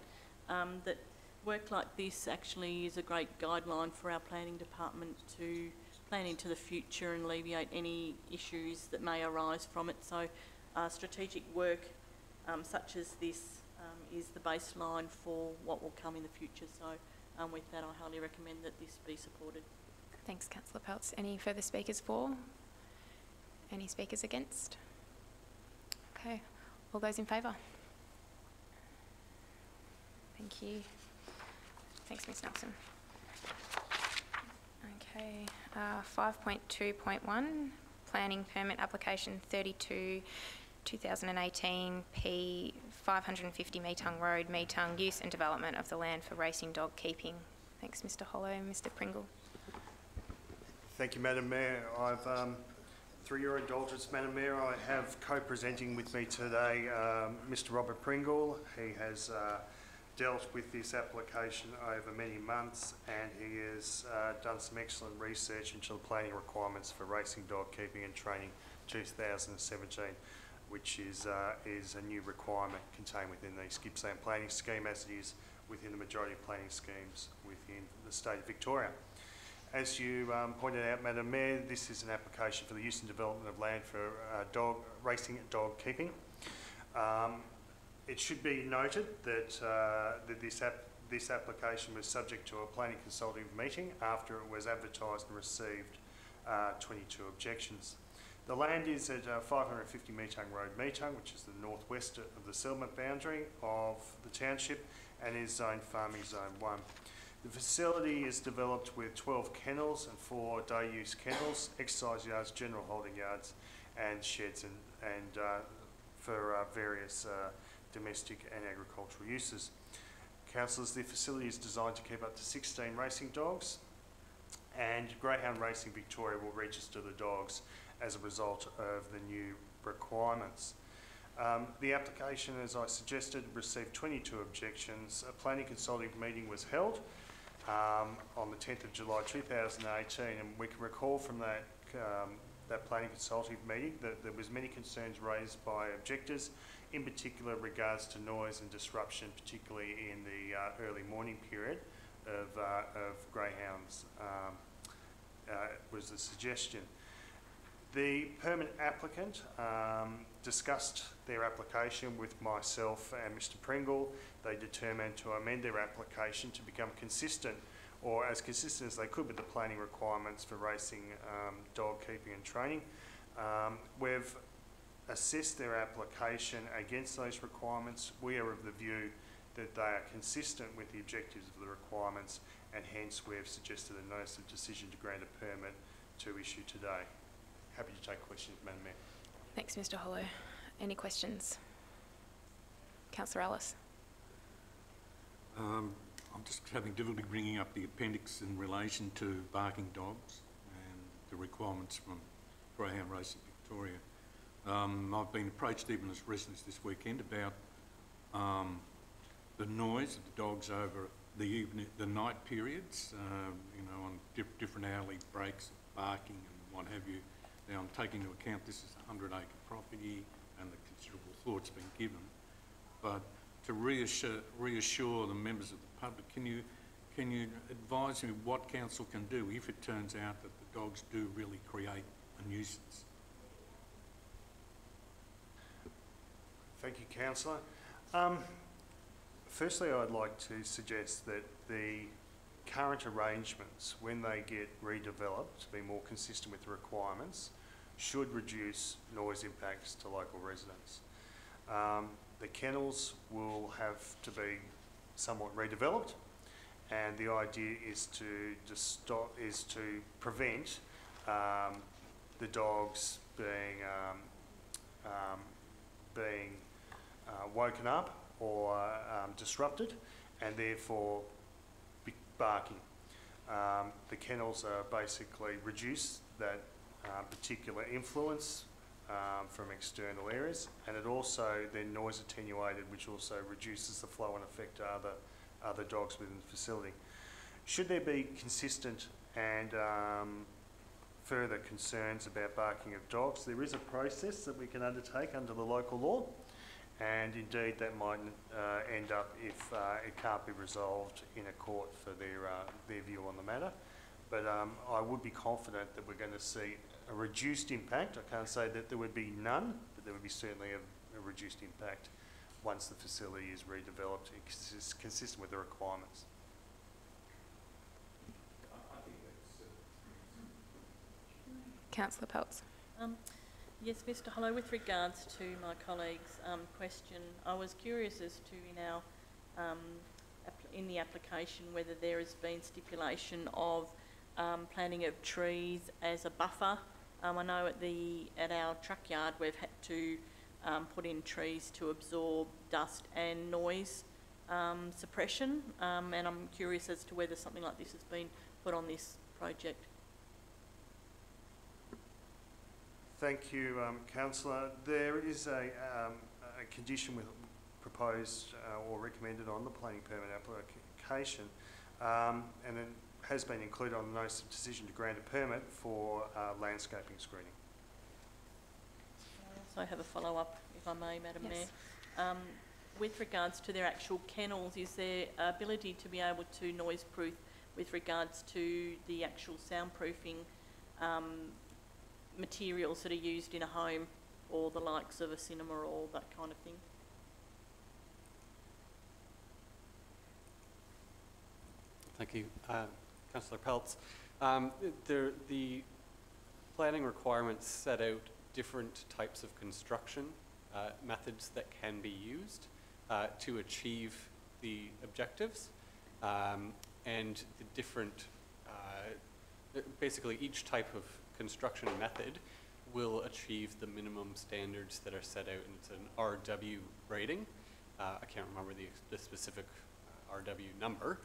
that work like this actually is a great guideline for our planning department to plan into the future and alleviate any issues that may arise from it. So strategic work such as this is the baseline for what will come in the future. So with that, I highly recommend that this be supported. Thanks, Councillor Peltz. Any further speakers for? Any speakers against? Okay, all those in favour? Thank you. Thanks, Ms Nelson. Okay, 5.2.1, Planning Permit Application 32, 2018, P 550 Meetung Road, Meetung, use and development of the land for racing dog keeping. Thanks, Mr Hollow. Mr Pringle. Thank you, Madam Mayor. Through your indulgence, Madam Mayor, I have co-presenting with me today Mr Robert Pringle. He has dealt with this application over many months and he has done some excellent research into the planning requirements for racing dog keeping and training 2017, which is a new requirement contained within the Gippsland planning scheme, as it is within the majority of planning schemes within the state of Victoria. As you pointed out, Madam Mayor, this is an application for the use and development of land for racing dog keeping. It should be noted that, this application was subject to a planning consultative meeting after it was advertised and received 22 objections. The land is at 550 Meetung Road, Meetung, which is the northwest of the settlement boundary of the township and is zoned Farming Zone 1. The facility is developed with 12 kennels and 4 day-use kennels, exercise yards, general holding yards and sheds and for various domestic and agricultural uses. Councillors, the facility is designed to keep up to 16 racing dogs and Greyhound Racing Victoria will register the dogs as a result of the new requirements. The application, as I suggested, received 22 objections. A planning consulting meeting was held on the 10th of July 2018, and we can recall from that planning consultative meeting that there was many concerns raised by objectors, in particular regards to noise and disruption, particularly in the early morning period of greyhounds, was the suggestion. The permanent applicant discussed their application with myself and Mr Pringle. They determined to amend their application to become consistent, or as consistent as they could, with the planning requirements for racing, dog keeping and training. We've assessed their application against those requirements. We are of the view that they are consistent with the objectives of the requirements, and hence we've suggested a notice of decision to grant a permit to issue today. Happy to take questions, Madam Mayor. Thanks, Mr Hollow. Any questions? Councillor Ellis. I'm just having difficulty bringing up the appendix in relation to barking dogs and the requirements from Greyhound Racing Victoria. I've been approached even as recently as this weekend about the noise of the dogs over the night periods, you know, on different hourly breaks, barking and what have you. Now, I'm taking into account this is a 100-acre property and the considerable thought's been given, but to reassure the members of the public, can you advise me what council can do if it turns out that the dogs do really create a nuisance? Thank you, Councillor. Firstly, I'd like to suggest that the current arrangements, when they get redeveloped to be more consistent with the requirements, should reduce noise impacts to local residents. The kennels will have to be somewhat redeveloped, and the idea is to prevent the dogs being woken up or disrupted, and therefore barking. The kennels are basically reduce that particular influence from external areas, and it also then noise attenuated, which also reduces the flow and effect to other dogs within the facility. Should there be consistent and further concerns about barking of dogs, there is a process that we can undertake under the local law, and indeed that might end up if it can't be resolved in a court for their view on the matter. But I would be confident that we're going to see a reduced impact. I can't say that there would be none, but there would be certainly a reduced impact once the facility is redeveloped. It's consistent with the requirements. Councillor Peltz. Yes, Mr Hollow, with regards to my colleague's question, I was curious as to in the application whether there has been stipulation of planting of trees as a buffer. I know at our truck yard we've had to put in trees to absorb dust and noise suppression, and I'm curious as to whether something like this has been put on this project. Thank you, Councillor. There is a condition proposed or recommended on the planning permit application, and it has been included on the notice of decision to grant a permit for landscaping screening. I also have a follow-up, if I may, Madam Yes. Mayor. With regards to their actual kennels, is there ability to be able to noise-proof with regards to the actual soundproofing materials that are used in a home, or the likes of a cinema or that kind of thing? Thank you. Councillor Peltz. The planning requirements set out different types of construction methods that can be used to achieve the objectives, and the different, basically each type of construction method will achieve the minimum standards that are set out, and it's an RW rating. I can't remember the specific RW number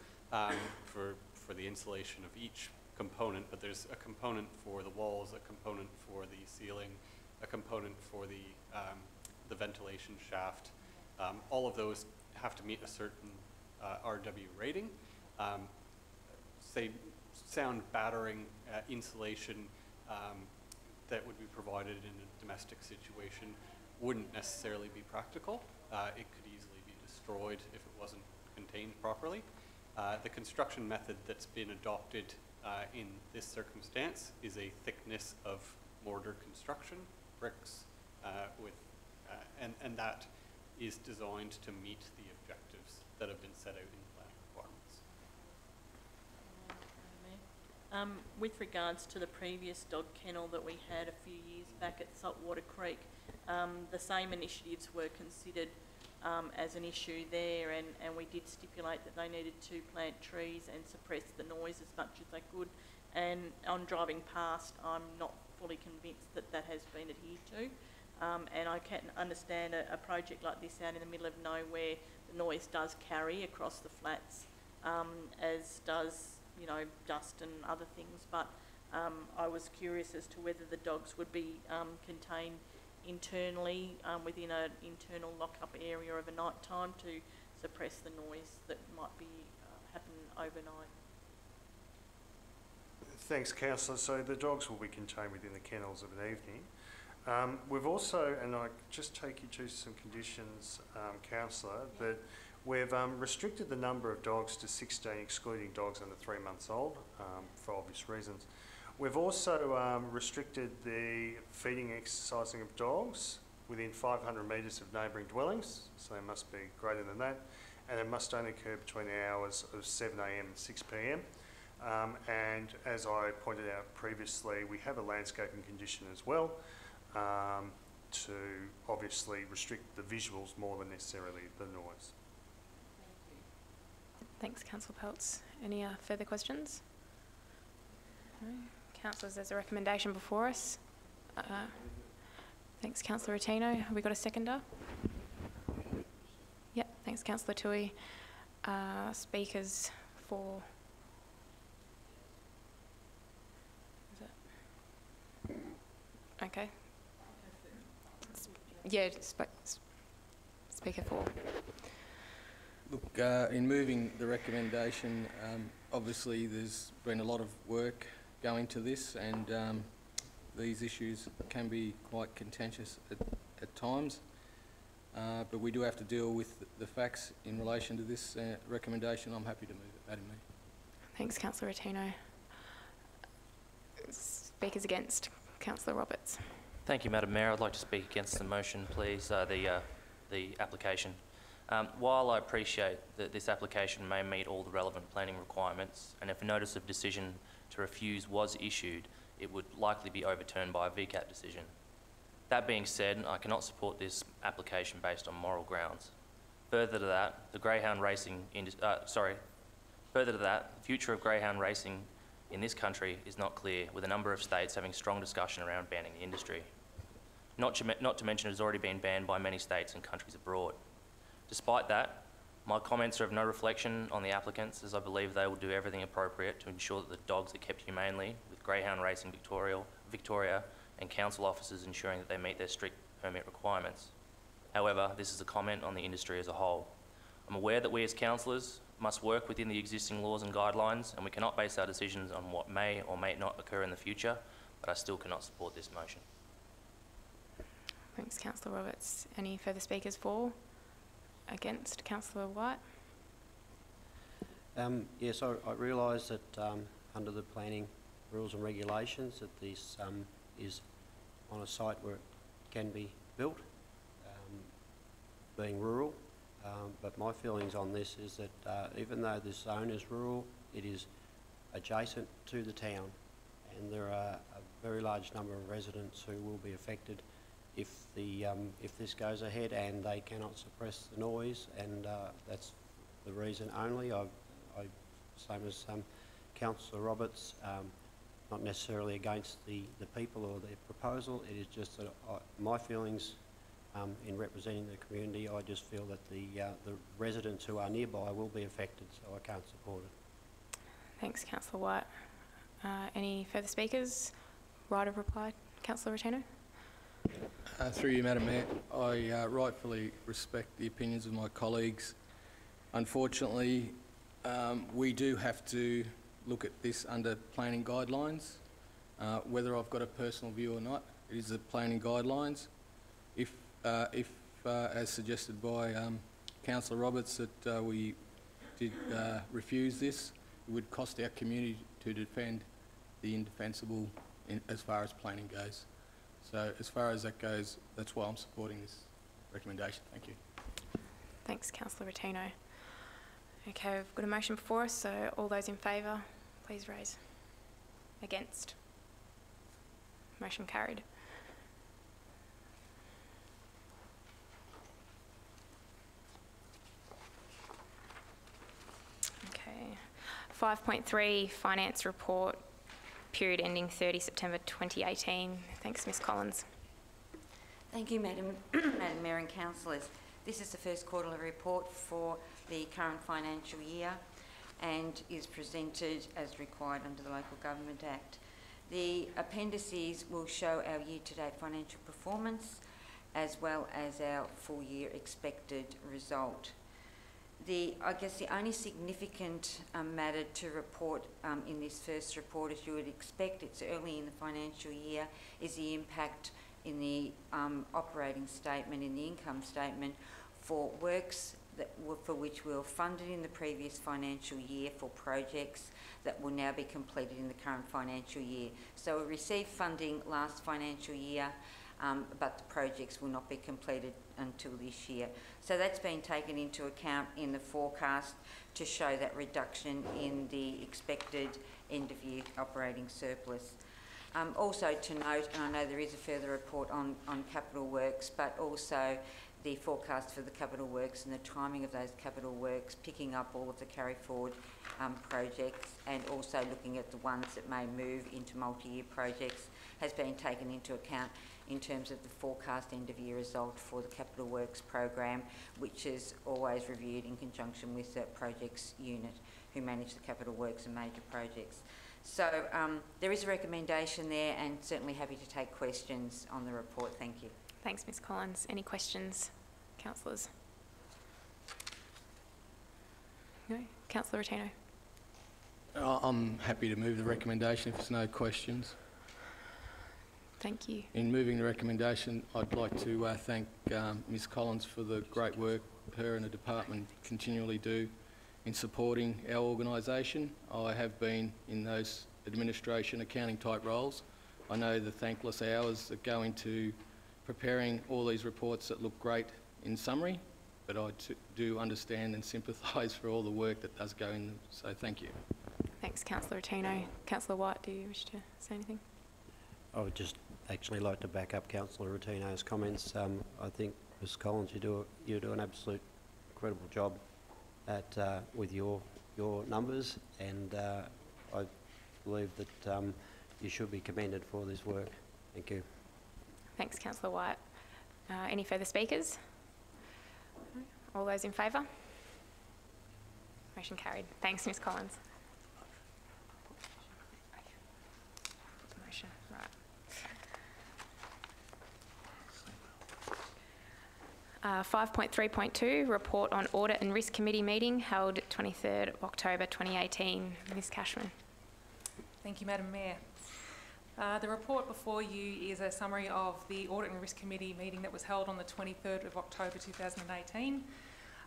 for the insulation of each component, but there's a component for the walls, a component for the ceiling, a component for the the ventilation shaft, all of those have to meet a certain RW rating. Say sound battering insulation that would be provided in a domestic situation wouldn't necessarily be practical. It could easily be destroyed if it wasn't contained properly. The construction method that's been adopted in this circumstance is a thickness of mortar construction, bricks, and that is designed to meet the objectives that have been set out in plan requirements. With regards to the previous dog kennel that we had a few years back at Saltwater Creek, the same initiatives were considered as an issue there, and we did stipulate that they needed to plant trees and suppress the noise as much as they could. And on driving past, I'm not fully convinced that that has been adhered to. And I can understand a project like this out in the middle of nowhere, the noise does carry across the flats, as does, you know, dust and other things. But I was curious as to whether the dogs would be contained internally within an internal lock-up area of a night time to suppress the noise that might be happen overnight. Thanks, Councillor. So the dogs will be contained within the kennels of an evening. We've also, and I just take you to some conditions, Councillor, that we've restricted the number of dogs to 16, excluding dogs under 3 months old, for obvious reasons. We've also restricted the feeding and exercising of dogs within 500 metres of neighbouring dwellings, so they must be greater than that, and it must only occur between the hours of 7 a.m. and 6 p.m. And as I pointed out previously, we have a landscaping condition as well, to obviously restrict the visuals more than necessarily the noise. Thanks, Councillor Peltz. Any further questions? No. Councillors, there's a recommendation before us. Thanks, Councillor Rotino. Have we got a seconder? Yep, thanks, Councillor Tui. Speakers for... Is it? Okay. Yeah, speaker for. Look, in moving the recommendation, obviously there's been a lot of work going to this, and these issues can be quite contentious at times, but we do have to deal with the facts in relation to this recommendation. I'm happy to move it, Madam Mayor. Thanks, Councillor Rotino. Speakers against. Councillor Roberts. Thank you, Madam Mayor. I'd like to speak against the motion, please, the application. While I appreciate that this application may meet all the relevant planning requirements, and if a notice of decision to refuse was issued, it would likely be overturned by a VCAT decision. That being said, I cannot support this application based on moral grounds. Further to that, the future of greyhound racing in this country is not clear, with a number of states having strong discussion around banning the industry. Not to mention it has already been banned by many states and countries abroad. Despite that, my comments are of no reflection on the applicants, as I believe they will do everything appropriate to ensure that the dogs are kept humanely, with Greyhound Racing Victoria and council officers ensuring that they meet their strict permit requirements. However, this is a comment on the industry as a whole. I'm aware that we as councillors must work within the existing laws and guidelines, and we cannot base our decisions on what may or may not occur in the future, but I still cannot support this motion. Thanks, Councillor Roberts. Any further speakers for? Against? Councillor White? Yes, I realise that under the planning rules and regulations that this is on a site where it can be built, being rural. But my feelings on this is that even though this zone is rural, it is adjacent to the town, and there are a very large number of residents who will be affected if this goes ahead and they cannot suppress the noise, and that's the reason only. Same as Councillor Roberts, not necessarily against the people or their proposal. It is just that my feelings in representing the community, I just feel that the residents who are nearby will be affected, so I can't support it. Thanks, Councillor White. Any further speakers? Right of reply, Councillor Rotino. Through you, Madam Mayor, I rightfully respect the opinions of my colleagues. Unfortunately, we do have to look at this under planning guidelines. Whether I've got a personal view or not, it is the planning guidelines. If as suggested by Councillor Roberts, that we did refuse this, it would cost our community to defend the indefensible as far as planning goes. So as far as that goes, that's why I'm supporting this recommendation. Thank you. Thanks, Councillor Rotino. Okay, we've got a motion before us, so all those in favour, please raise. Against? Motion carried. Okay. 5.3, Finance Report, period ending 30 September 2018. Thanks, Ms Collins. Thank you, Madam Mayor and Councillors. This is the first quarterly report for the current financial year and is presented as required under the Local Government Act. The appendices will show our year-to-date financial performance as well as our full-year expected result. I guess the only significant matter to report in this first report, as you would expect, it's early in the financial year, is the impact in the operating statement, in the income statement, for works for which we were funded in the previous financial year for projects that will now be completed in the current financial year. So we received funding last financial year, but the projects will not be completed until this year. So that's been taken into account in the forecast to show that reduction in the expected end-of-year operating surplus. Also to note, and I know there is a further report on capital works, but also the forecast for the capital works and the timing of those capital works, picking up all of the carry forward projects and also looking at the ones that may move into multi-year projects has been taken into account in terms of the forecast end-of-year result for the capital works program, which is always reviewed in conjunction with the projects unit who manage the capital works and major projects. So there is a recommendation there, and certainly happy to take questions on the report. Thank you. Thanks, Ms Collins. Any questions, councillors? No? Councillor Rotino. I'm happy to move the recommendation if there's no questions. Thank you. In moving the recommendation, I'd like to thank Ms Collins for the great work her and the department continually do in supporting our organisation. I have been in those administration, accounting type roles. I know the thankless hours that go into preparing all these reports that look great in summary, but I do understand and sympathise for all the work that does go in them. So thank you. Thanks, Councillor Rotino. Councillor White, do you wish to say anything? I would just actually like to back up Councillor Rotino's comments. I think, Ms Collins, you do an absolute incredible job at with your numbers, and I believe that you should be commended for this work. Thank you. Thanks, Councillor White. Any further speakers? All those in favour? Motion carried. Thanks, Ms Collins. Motion, right. 5.3.2, report on Audit and Risk Committee meeting held 23rd of October 2018. Ms Cashman. Thank you, Madam Mayor. The report before you is a summary of the Audit and Risk Committee meeting that was held on the 23rd of October 2018.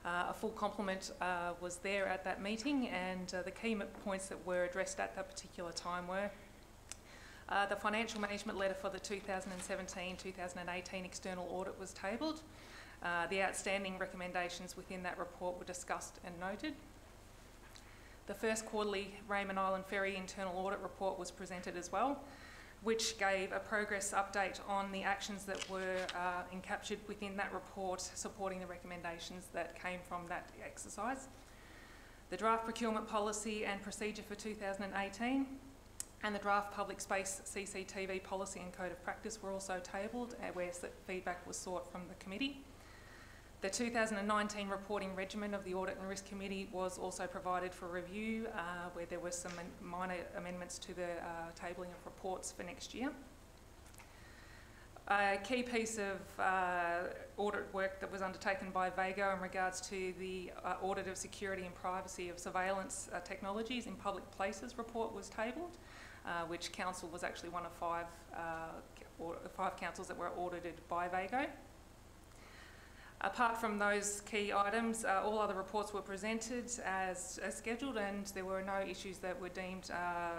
A full complement was there at that meeting, and the key points that were addressed at that particular time were the financial management letter for the 2017-2018 external audit was tabled. The outstanding recommendations within that report were discussed and noted. The first quarterly Raymond Island Ferry internal audit report was presented as well, which gave a progress update on the actions that were encaptured within that report, supporting the recommendations that came from that exercise. The draft procurement policy and procedure for 2018 and the draft public space CCTV policy and code of practice were also tabled, where feedback was sought from the committee. The 2019 reporting regimen of the Audit and Risk Committee was also provided for review, where there were some minor amendments to the tabling of reports for next year. A key piece of audit work that was undertaken by VAGO in regards to the audit of security and privacy of surveillance technologies in public places report was tabled, which council was actually one of five councils that were audited by VAGO. Apart from those key items, all other reports were presented as scheduled, and there were no issues that were deemed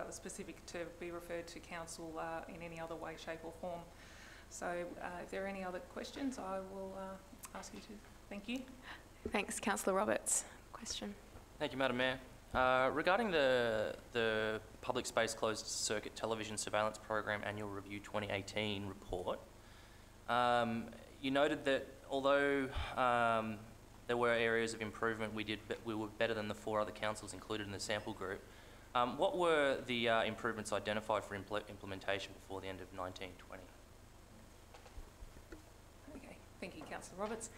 specific to be referred to council in any other way, shape or form. So if there are any other questions, I will ask you to. Thank you. Thanks. Councillor Roberts. Question. Thank you, Madam Mayor. Regarding the Public Space Closed Circuit Television Surveillance Program Annual Review 2018 report, you noted that although there were areas of improvement, we were better than the 4 other councils included in the sample group. What were the improvements identified for implementation before the end of 1920? Okay, thank you, Councillor Roberts.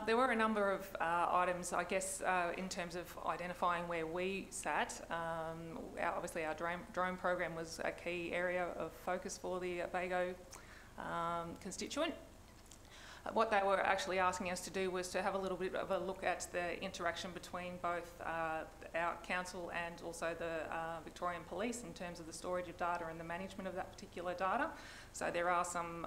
There were a number of items, I guess, in terms of identifying where we sat. Obviously, our drone program was a key area of focus for the VAGO constituent. What they were actually asking us to do was to have a little bit of a look at the interaction between both our council and also the Victorian Police in terms of the storage of data and the management of that particular data. So there are some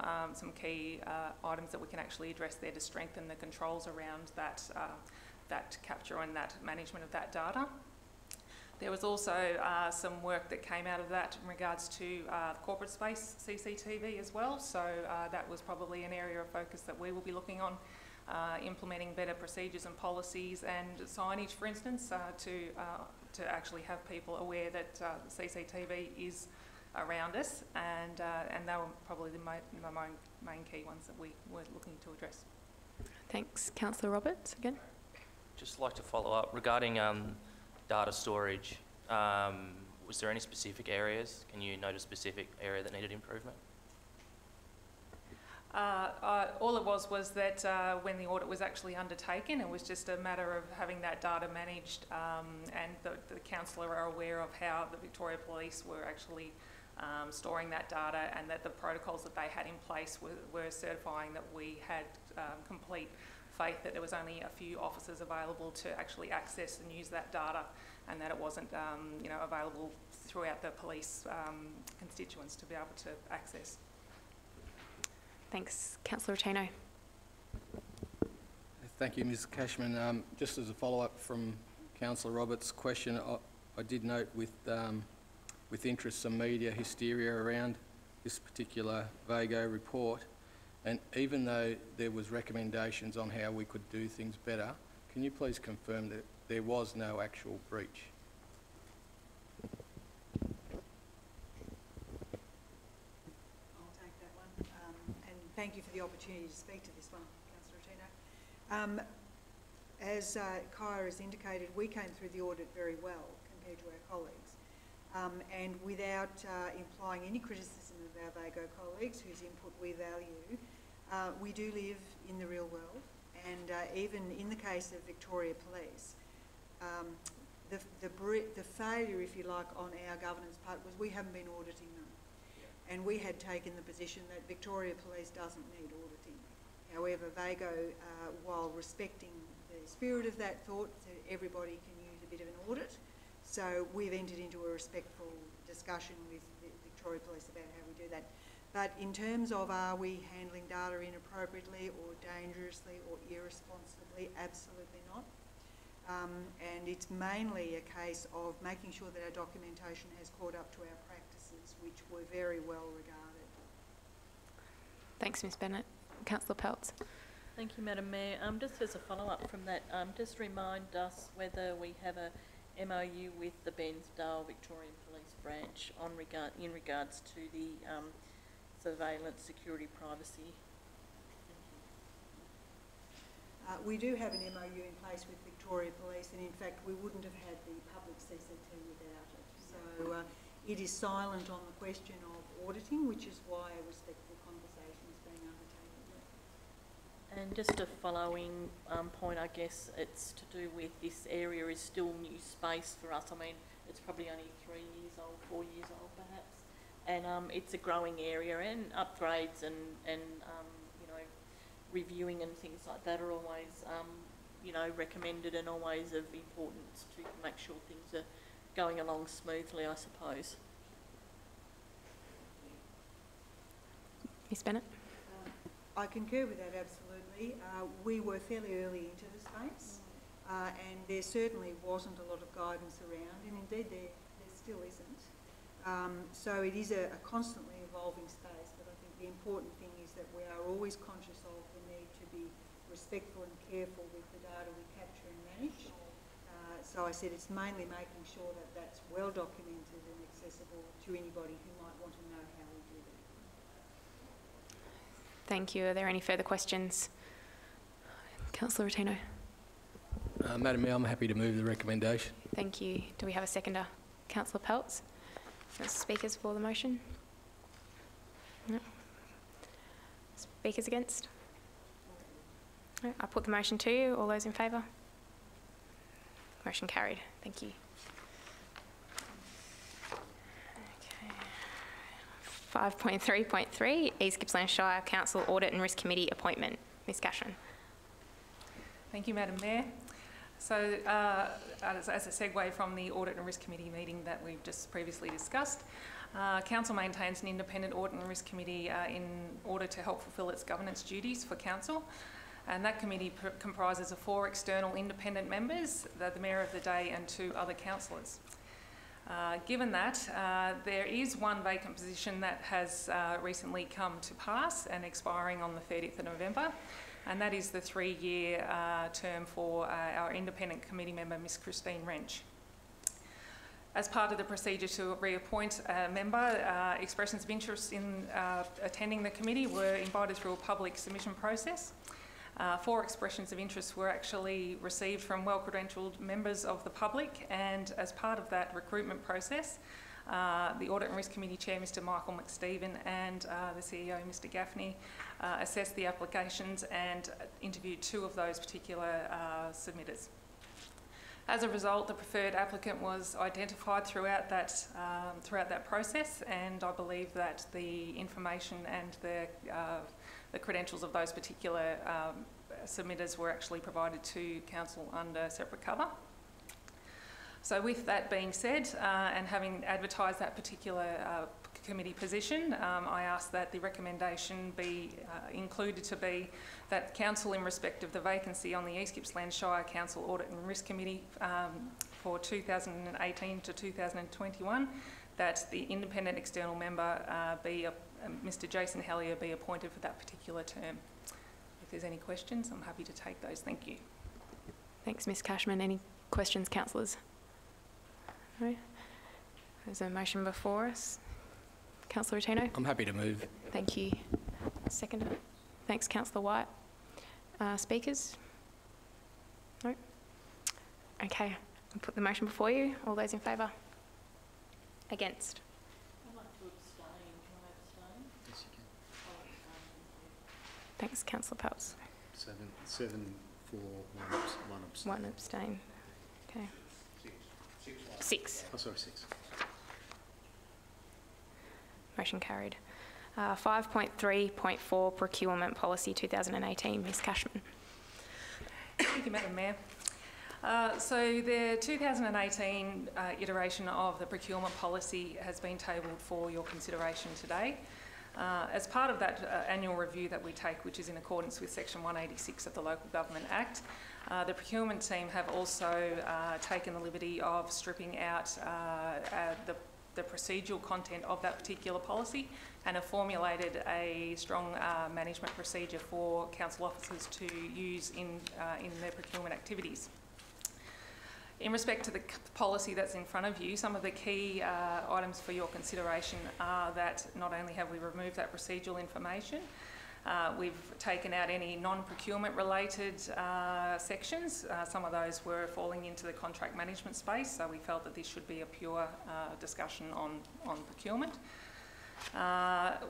key items that we can actually address there to strengthen the controls around that capture and that management of that data. There was also some work that came out of that in regards to corporate space CCTV as well. So that was probably an area of focus that we will be looking on, implementing better procedures and policies and signage, for instance, to actually have people aware that CCTV is around us, and they were probably the main key ones that we were looking to address. Thanks. Councillor Roberts, again. Just like to follow up regarding data storage. Was there any specific areas? Can you note a specific area that needed improvement? All it was that when the audit was actually undertaken, it was just a matter of having that data managed, and the councillor are aware of how the Victoria Police were actually storing that data, and that the protocols that they had in place were certifying that we had complete faith that there was only a few officers available to actually access and use that data, and that it wasn't available throughout the police constituents to be able to access. Thanks. Councillor Tino. Thank you, Ms Cashman. Just as a follow-up from Councillor Roberts' question, I did note with interest some media hysteria around this particular VAGO report. And even though there was recommendations on how we could do things better, can you please confirm that there was no actual breach? I'll take that one. And thank you for the opportunity to speak to this one, Councillor Tino. As Kaya has indicated, we came through the audit very well compared to our colleagues. And without implying any criticism of our VAGO colleagues, whose input we value, we do live in the real world, and even in the case of Victoria Police, the failure, if you like, on our governance part was we haven't been auditing them. And we had taken the position that Victoria Police doesn't need auditing. However, VAGO, while respecting the spirit of that thought, said everybody can use a bit of an audit. So we've entered into a respectful discussion with the Victoria Police about how we do that. But in terms of are we handling data inappropriately or dangerously or irresponsibly, absolutely not. And it's mainly a case of making sure that our documentation has caught up to our practices, which were very well regarded. Thanks, Ms Bennett. Councillor Peltz. Thank you, Madam Mayor. Just as a follow-up from that, just remind us whether we have a MOU with the Bairnsdale Victorian Police Branch in regards to the surveillance, security, privacy. We do have an MOU in place with Victoria Police, and in fact we wouldn't have had the public CCT without it. So it is silent on the question of auditing, which is why a respectful conversation is being undertaken. And just a following point, I guess it's to do with this area is still new space for us. I mean, it's probably only 3 years old, 4 years old perhaps. and it's a growing area, and upgrades and you know, reviewing and things like that are always you know, recommended and always of importance to make sure things are going along smoothly, I suppose. Ms Bennett? I concur with that absolutely. We were fairly early into the space and there certainly wasn't a lot of guidance around, and indeed there still isn't. So it is a constantly evolving space, but I think the important thing is that we are always conscious of the need to be respectful and careful with the data we capture and manage. So I said it's mainly making sure that that's well documented and accessible to anybody who might want to know how we do that. Thank you. Are there any further questions? Councillor Rotino. Madam Mayor, I'm happy to move the recommendation. Thank you. Do we have a seconder? Councillor Peltz. Speakers for the motion? No. Speakers against? No. I put the motion to you. All those in favour? Motion carried. Thank you. Okay. 5.3.3, East Gippsland Shire Council Audit and Risk Committee appointment. Ms Cashman. Thank you, Madam Mayor. So, as a segue from the Audit and Risk Committee meeting that we've just previously discussed, Council maintains an independent Audit and Risk Committee in order to help fulfil its governance duties for Council. And that committee comprises of 4 external independent members, the Mayor of the Day and 2 other councillors. Given that, there is one vacant position that has recently come to pass and expiring on the 30th of November, and that is the 3-year term for our independent committee member, Ms Christine Wrench. As part of the procedure to reappoint a member, expressions of interest in attending the committee were invited through a public submission process. 4 expressions of interest were actually received from well-credentialed members of the public, and as part of that recruitment process, the Audit and Risk Committee Chair, Mr Michael McStephen, and the CEO, Mr Gaffney, assessed the applications and interviewed 2 of those particular submitters. As a result, the preferred applicant was identified throughout that process, and I believe that the information and the credentials of those particular submitters were actually provided to Council under separate cover. So with that being said, and having advertised that particular committee position, I ask that the recommendation be included to be that Council, in respect of the vacancy on the East Gippsland Shire Council Audit and Risk Committee for 2018 to 2021, that the independent external member Mr Jason Hellier be appointed for that particular term. If there's any questions, I'm happy to take those. Thank you. Thanks, Ms Cashman. Any questions, councillors? No? There's a motion before us. Councillor Rotino? I'm happy to move. Thank you. Seconder? Thanks, Councillor White. Speakers? No? Okay, I'll put the motion before you. All those in favour? Against? I'd like to abstain. Can I abstain? Yes, you can. Thanks, Councillor Peltz. 7 for, 1 abstain. 1 abstain. Okay. 6. Oh, sorry, 6. Motion carried. 5.3.4 Procurement Policy 2018. Ms Cashman. Thank you, Madam Mayor. So the 2018 iteration of the procurement policy has been tabled for your consideration today. As part of that annual review that we take, which is in accordance with Section 186 of the Local Government Act, the procurement team have also taken the liberty of stripping out the procedural content of that particular policy and have formulated a strong management procedure for council officers to use in their procurement activities. In respect to the policy that's in front of you, some of the key items for your consideration are that not only have we removed that procedural information, we've taken out any non-procurement related sections. Some of those were falling into the contract management space, so we felt that this should be a pure discussion on procurement.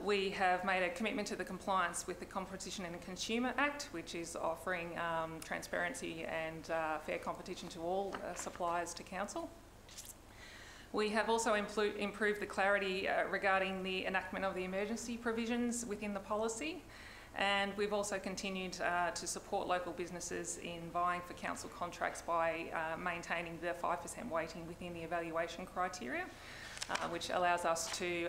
We have made a commitment to the compliance with the Competition and Consumer Act, which is offering transparency and fair competition to all suppliers to council. We have also improved the clarity regarding the enactment of the emergency provisions within the policy, and we've also continued to support local businesses in vying for council contracts by maintaining the 5% weighting within the evaluation criteria, which allows us to,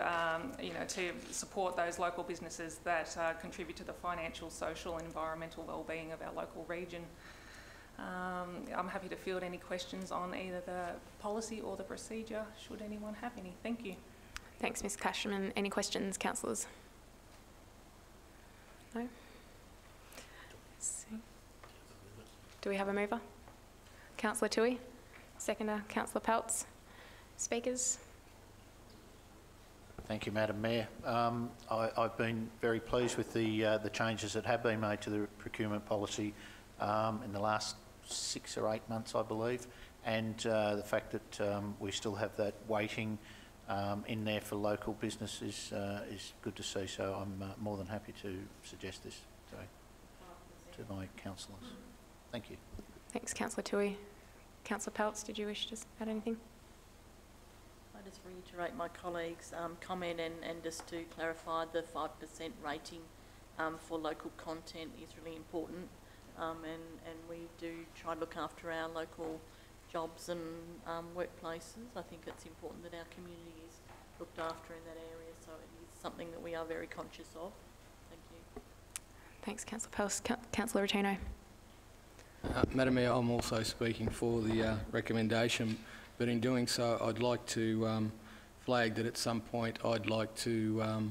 to support those local businesses that contribute to the financial, social and environmental wellbeing of our local region. I'm happy to field any questions on either the policy or the procedure, should anyone have any. Thank you. Thanks, Ms Cashman. Any questions, councillors? No? Let's see. Do we have a mover? Councillor Toohey. Seconder, Councillor Peltz. Speakers? Thank you, Madam Mayor. I've been very pleased with the changes that have been made to the procurement policy in the last 6 or 8 months, I believe, and the fact that we still have that weighting in there for local business is good to see. So I'm more than happy to suggest this to my councillors. Thank you. Thanks, Councillor Toohey. Councillor Peltz, did you wish to add anything? I just reiterate my colleague's comment and just to clarify, the 5% rating for local content is really important, and we do try to look after our local jobs and workplaces. I think it's important that our community is looked after in that area, so it is something that we are very conscious of. Thank you. Thanks, Councillor Peltz. Councillor Rotino. Madam Mayor, I'm also speaking for the recommendation, but in doing so I'd like to flag that at some point I'd like to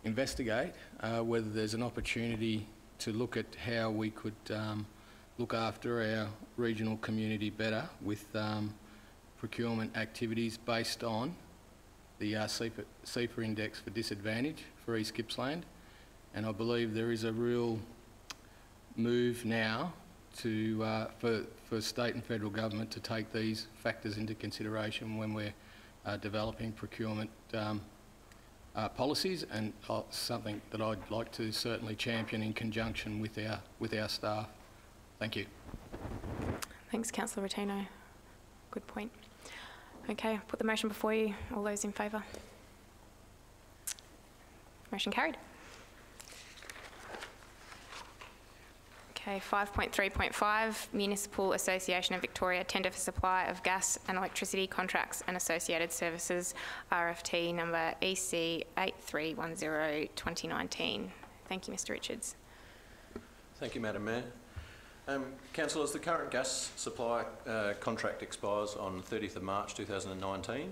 investigate whether there's an opportunity to look at how we could look after our regional community better with procurement activities based on the CEPA index for disadvantage for East Gippsland. And I believe there is a real move now to for state and federal government to take these factors into consideration when we're developing procurement policies, and something that I'd like to certainly champion in conjunction with our staff. Thank you. Thanks, Councillor Rotino. Good point. Okay, I'll put the motion before you. All those in favour? Motion carried. Okay, 5.3.5, Municipal Association of Victoria tender for supply of gas and electricity contracts and associated services, RFT number EC 8310 2019. Thank you, Mr Richards. Thank you, Madam Mayor. Councillors, the current gas supply contract expires on 30th of March 2019.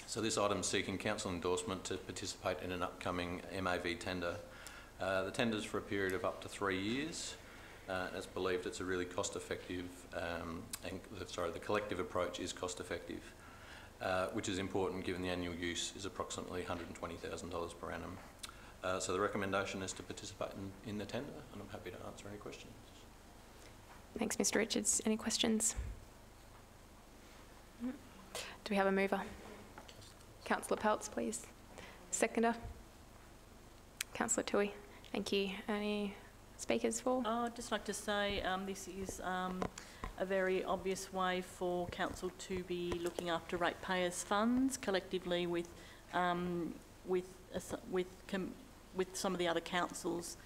So this item is seeking council endorsement to participate in an upcoming MAV tender. The tender is for a period of up to 3 years. It's believed it's a really cost-effective, the collective approach is cost-effective, which is important given the annual use is approximately $120,000 per annum. So the recommendation is to participate in the tender, and I'm happy to answer any questions. Thanks, Mr Richards. Any questions? Do we have a mover? Councillor Peltz, please. Seconder? Councillor Toohey. Thank you. Any speakers for? I'd just like to say this is a very obvious way for council to be looking after ratepayers' funds collectively with some of the other councils,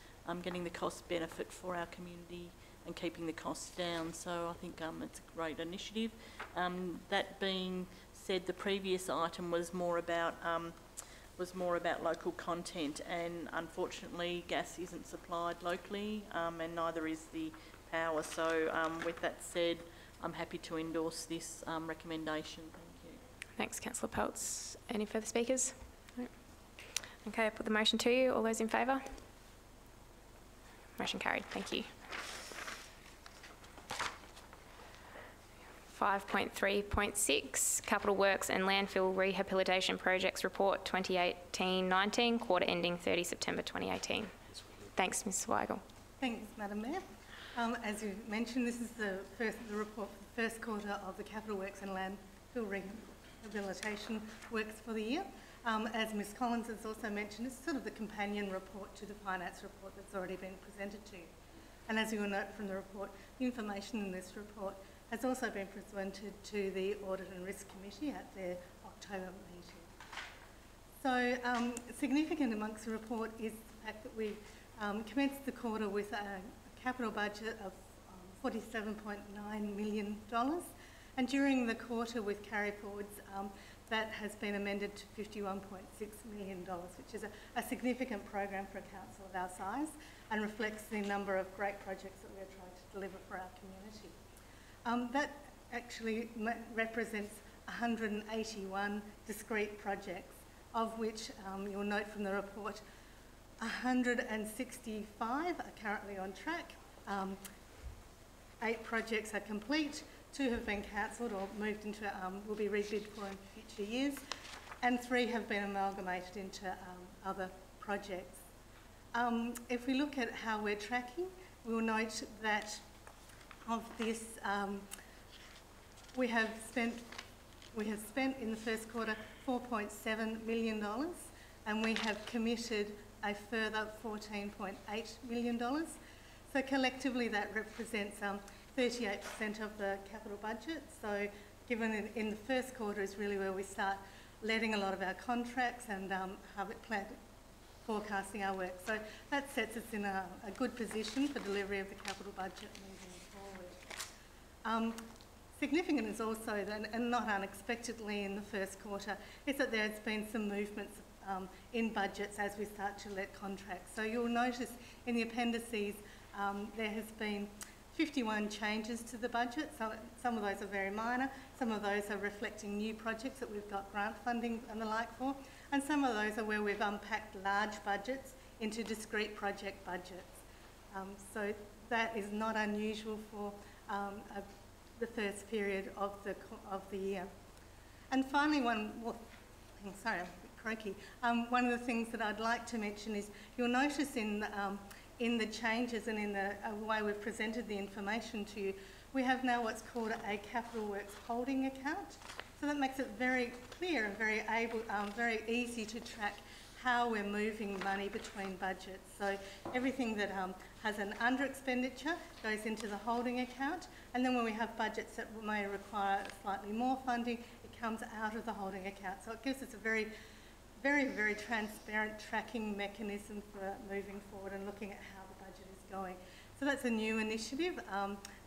getting the cost benefit for our community and keeping the costs down. So I think it's a great initiative. That being said, the previous item was more about local content, and unfortunately gas isn't supplied locally, and neither is the power. So with that said, I'm happy to endorse this recommendation. Thank you. Thanks, Councillor Peltz. Any further speakers? No. Okay, I put the motion to you. All those in favour? Motion carried. Thank you. 5.3.6, Capital Works and Landfill Rehabilitation Projects Report 2018-19, quarter ending 30 September 2018. Thanks, Ms Weigel. Thanks, Madam Mayor. As you mentioned, this is the report for the first quarter of the Capital Works and Landfill Rehabilitation Works for the year. As Ms Collins has also mentioned, it's sort of the companion report to the finance report that's already been presented to you. And as you will note from the report, the information in this report has also been presented to the Audit and Risk Committee at their October meeting. So significant amongst the report is the fact that we commenced the quarter with a capital budget of $47.9 million, and during the quarter with carry forwards that has been amended to $51.6 million, which is a significant program for a council of our size and reflects the number of great projects that we are trying to deliver for our community. That actually represents 181 discrete projects, of which you'll note from the report 165 are currently on track, 8 projects are complete, 2 have been cancelled or moved into, will be rebid for in future years, and 3 have been amalgamated into other projects. If we look at how we're tracking, we'll note that of this, we have spent in the first quarter $4.7 million, and we have committed a further $14.8 million. So collectively that represents 38% of the capital budget. So given in the first quarter is really where we start letting a lot of our contracts and forecasting our work. So that sets us in a good position for delivery of the capital budget moving forward. Significant is also, and not unexpectedly in the first quarter, is that there's been some movements in budgets as we start to let contracts. So you'll notice in the appendices there has been 51 changes to the budget. So some of those are very minor, some of those are reflecting new projects that we've got grant funding and the like for, and some of those are where we've unpacked large budgets into discrete project budgets. So that is not unusual for the first period of the year. And finally, one of the things that I'd like to mention is you'll notice in the changes and in the way we've presented the information to you, we have now what's called a capital works holding account. So that makes it very clear and very easy to track how we're moving money between budgets. So everything that has an under expenditure goes into the holding account, and then when we have budgets that may require slightly more funding, it comes out of the holding account. So it gives us a very, very transparent tracking mechanism for moving forward and looking at how the budget is going. So that's a new initiative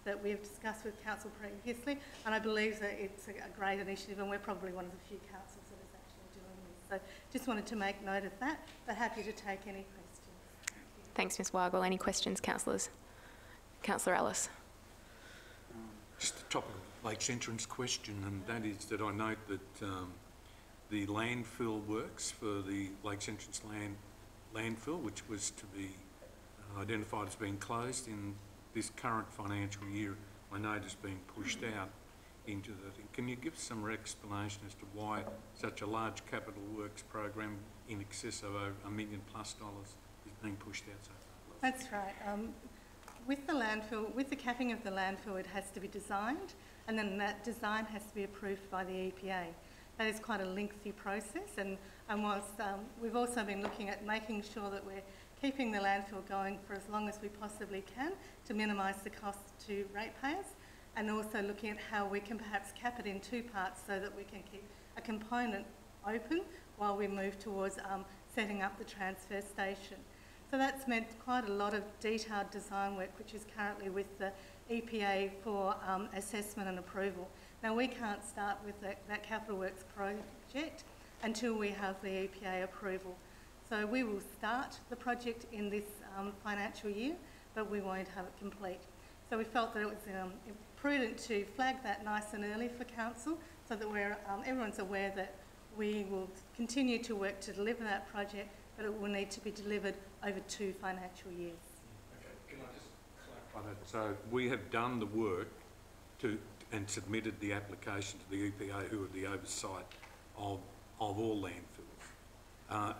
that we've discussed with Council previously, and I believe that it's a great initiative, and we're probably one of the few councils that is actually doing this. So just wanted to make note of that, but happy to take any questions. Thanks, Ms Weigel. Any questions, councillors? Councillor Ellis. Just a topic of Lakes Entrance question, and that is that I note that the landfill works for the Lakes Entrance landfill, which was to be identified as being closed in this current financial year, I know it has been pushed out into the thing. Can you give some explanation as to why such a large capital works program in excess of $1 million+ is being pushed out so far? That's right. With the landfill, with the capping of the landfill, it has to be designed, and then that design has to be approved by the EPA. That is quite a lengthy process, and whilst we've also been looking at making sure that we're keeping the landfill going for as long as we possibly can to minimise the cost to ratepayers, and also looking at how we can perhaps cap it in 2 parts so that we can keep a component open while we move towards setting up the transfer station. So that's meant quite a lot of detailed design work, which is currently with the EPA for assessment and approval. Now, we can't start with that capital works project until we have the EPA approval. So we will start the project in this financial year, but we won't have it complete. So we felt that it was prudent to flag that nice and early for council, so that everyone's aware that we will continue to work to deliver that project, but it will need to be delivered over 2 financial years. Okay, can I just clarify that? So we have done the work and submitted the application to the EPA, who are the oversight of all landfills,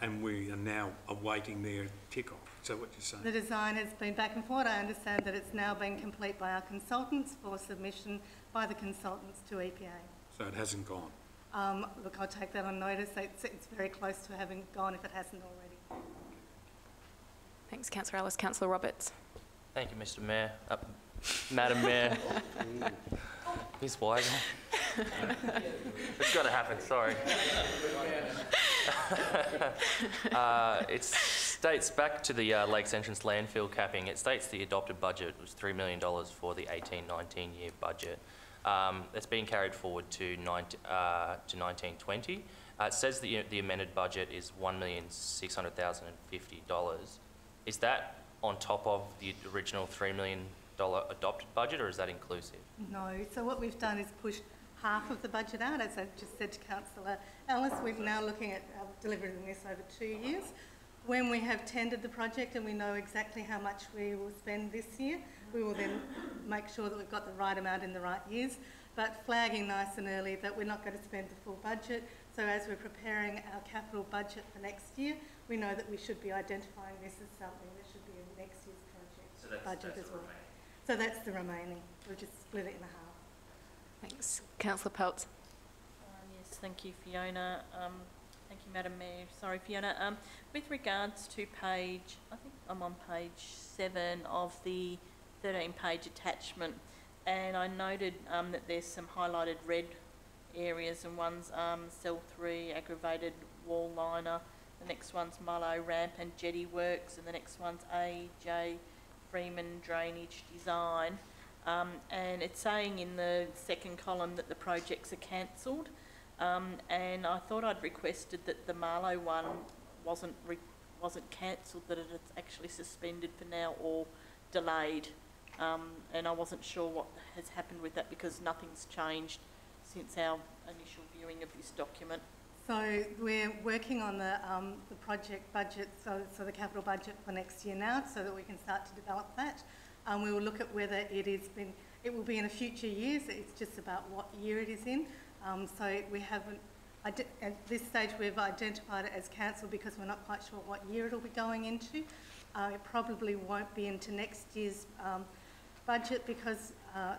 and we are now awaiting their tick-off. Is that what you're saying? The design has been back and forth. I understand that it's now been complete by our consultants for submission by the consultants to EPA. So it hasn't gone? Look, I'll take that on notice. It's very close to having gone if it hasn't already. Thanks, Councillor Ellis. Councillor Roberts. Thank you, Mr Mayor. Madam Mayor. Ms. Weigel. It's got to happen, sorry. It states back to the Lakes Entrance landfill capping, it states the adopted budget was $3 million for the 18-19 year budget. It's been carried forward to 1920. It says that the amended budget is $1,600,050. Is that on top of the original $3 million adopted budget, or is that inclusive? No, so what we've done is pushed half of the budget out. As I just said to Councillor Ellis, we're now looking at delivering this over 2 years. When we have tendered the project and we know exactly how much we will spend this year, we will then make sure that we've got the right amount in the right years, but flagging nice and early that we're not going to spend the full budget. So as we're preparing our capital budget for next year, we know that we should be identifying this as something that should be in next year's project budget as well. So that's the remaining. We'll just split it in half. Thanks. Councillor Peltz. Yes, thank you, Fiona. Thank you, Madam Mayor. Sorry, Fiona. With regards to page, I think I'm on page 7 of the 13-page attachment, and I noted that there's some highlighted red areas, and one's cell 3, aggravated wall liner, the next one's Mullow ramp and jetty works, and the next one's A.J. Freeman drainage design. And it's saying in the second column that the projects are cancelled, and I thought I'd requested that the Marlow one wasn't cancelled, that it's actually suspended for now or delayed, and I wasn't sure what has happened with that because nothing's changed since our initial viewing of this document. So we're working on the project budget, so the capital budget for next year now, so that we can start to develop that. We will look at whether it will be in a future years. It's just about what year it is in. So we haven't, at this stage we've identified it as council because we're not quite sure what year it'll be going into. It probably won't be into next year's budget because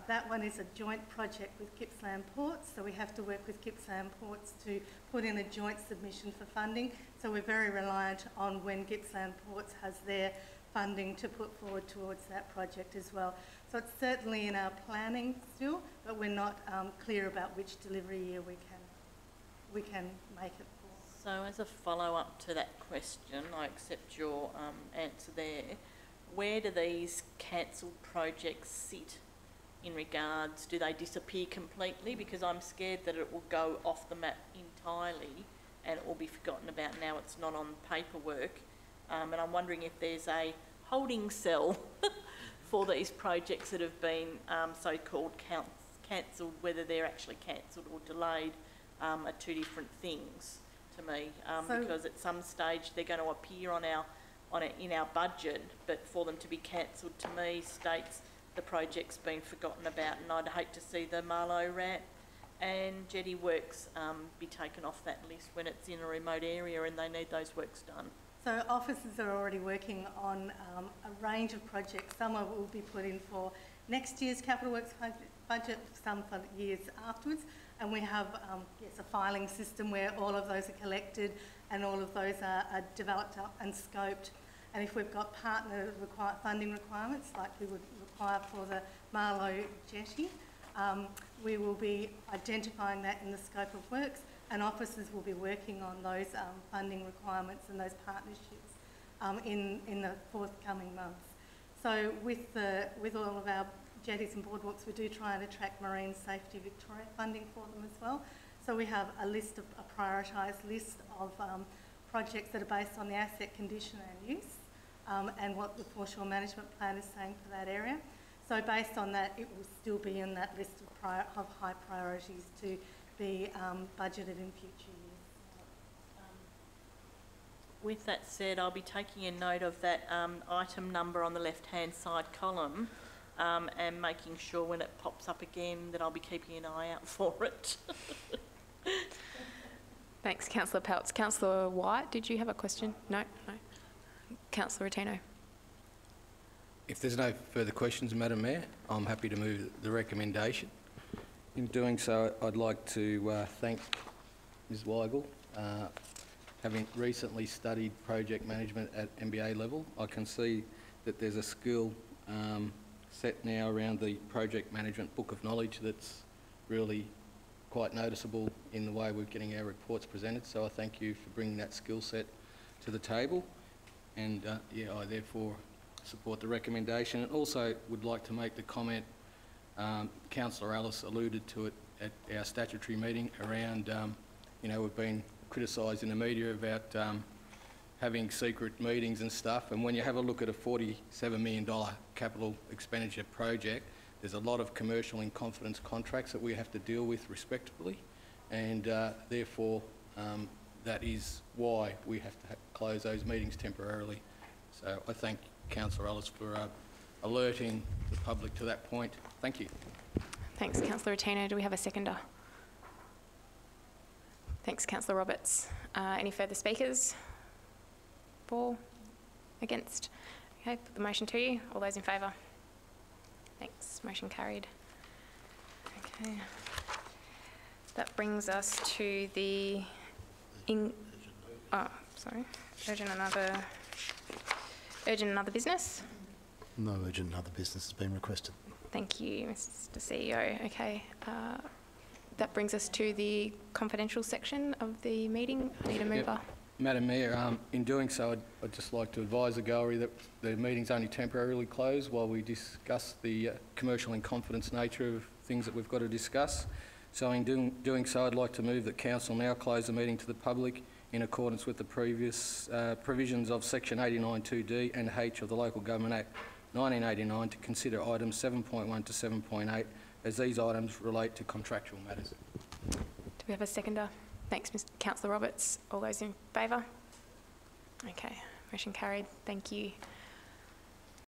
that one is a joint project with Gippsland Ports, so we have to work with Gippsland Ports to put in a joint submission for funding. So we're very reliant on when Gippsland Ports has their funding to put forward towards that project as well. So it's certainly in our planning still, but we're not clear about which delivery year we can make it for. So as a follow-up to that question, I accept your answer there. Where do these cancelled projects sit in regards, do they disappear completely? Because I'm scared that it will go off the map entirely and it will be forgotten about now it's not on paperwork. And I'm wondering if there's a holding cell for these projects that have been so-called cancelled, whether they're actually cancelled or delayed are two different things to me. Because at some stage they're going to appear in our budget, but for them to be cancelled to me states the project's been forgotten about, and I'd hate to see the Marlow ramp and jetty works be taken off that list when it's in a remote area and they need those works done. So officers are already working on a range of projects. Some will be put in for next year's capital works budget, some for years afterwards, and we have a filing system where all of those are collected and all of those are developed up and scoped. And if we've got partner funding requirements, like we would require for the Marlow jetty, we will be identifying that in the scope of works, and officers will be working on those funding requirements and those partnerships in the forthcoming months. So with all of our jetties and boardwalks, we do try and attract Marine Safety Victoria funding for them as well. So we have a prioritised list of projects that are based on the asset condition and use, and what the foreshore management plan is saying for that area. So based on that, it will still be in that list of high priorities to be budgeted in future years. With that said, I'll be taking a note of that item number on the left-hand side column and making sure when it pops up again that I'll be keeping an eye out for it. Thanks, Councillor Peltz. Councillor White, did you have a question? No? No. Councillor Rotino. If there's no further questions, Madam Mayor, I'm happy to move the recommendation. In doing so, I'd like to thank Ms Weigel. Having recently studied project management at MBA level, I can see that there's a skill set now around the project management book of knowledge that's really quite noticeable in the way we're getting our reports presented. So I thank you for bringing that skill set to the table. And yeah, I therefore support the recommendation. And also would like to make the comment, Councillor Ellis alluded to it at our statutory meeting around, you know, we've been criticised in the media about having secret meetings and stuff, and when you have a look at a $47 million capital expenditure project, there's a lot of commercial in confidence contracts that we have to deal with respectively, and therefore that is why we have to close those meetings temporarily. So I thank Councillor Ellis for alerting the public to that point. Thank you. Thanks, Councillor Attino. Do we have a seconder? Thanks, Councillor Roberts. Any further speakers? For? Against? Okay, put the motion to you. All those in favour? Thanks. Motion carried. Okay. That brings us to the... Urgent another business? No urgent other business has been requested. Thank you, Mr CEO. Okay. That brings us to the confidential section of the meeting. I need a mover. Yep. Madam Mayor, in doing so, I'd just like to advise the gallery that the meeting's only temporarily closed while we discuss the commercial in confidence nature of things that we've got to discuss. So in doing so, I'd like to move that Council now close the meeting to the public in accordance with the previous provisions of Section 89(2)D and H of the Local Government Act 1989 to consider items 7.1 to 7.8 as these items relate to contractual matters. Do we have a seconder? Thanks, Councillor Roberts. All those in favour? Okay, motion carried. Thank you.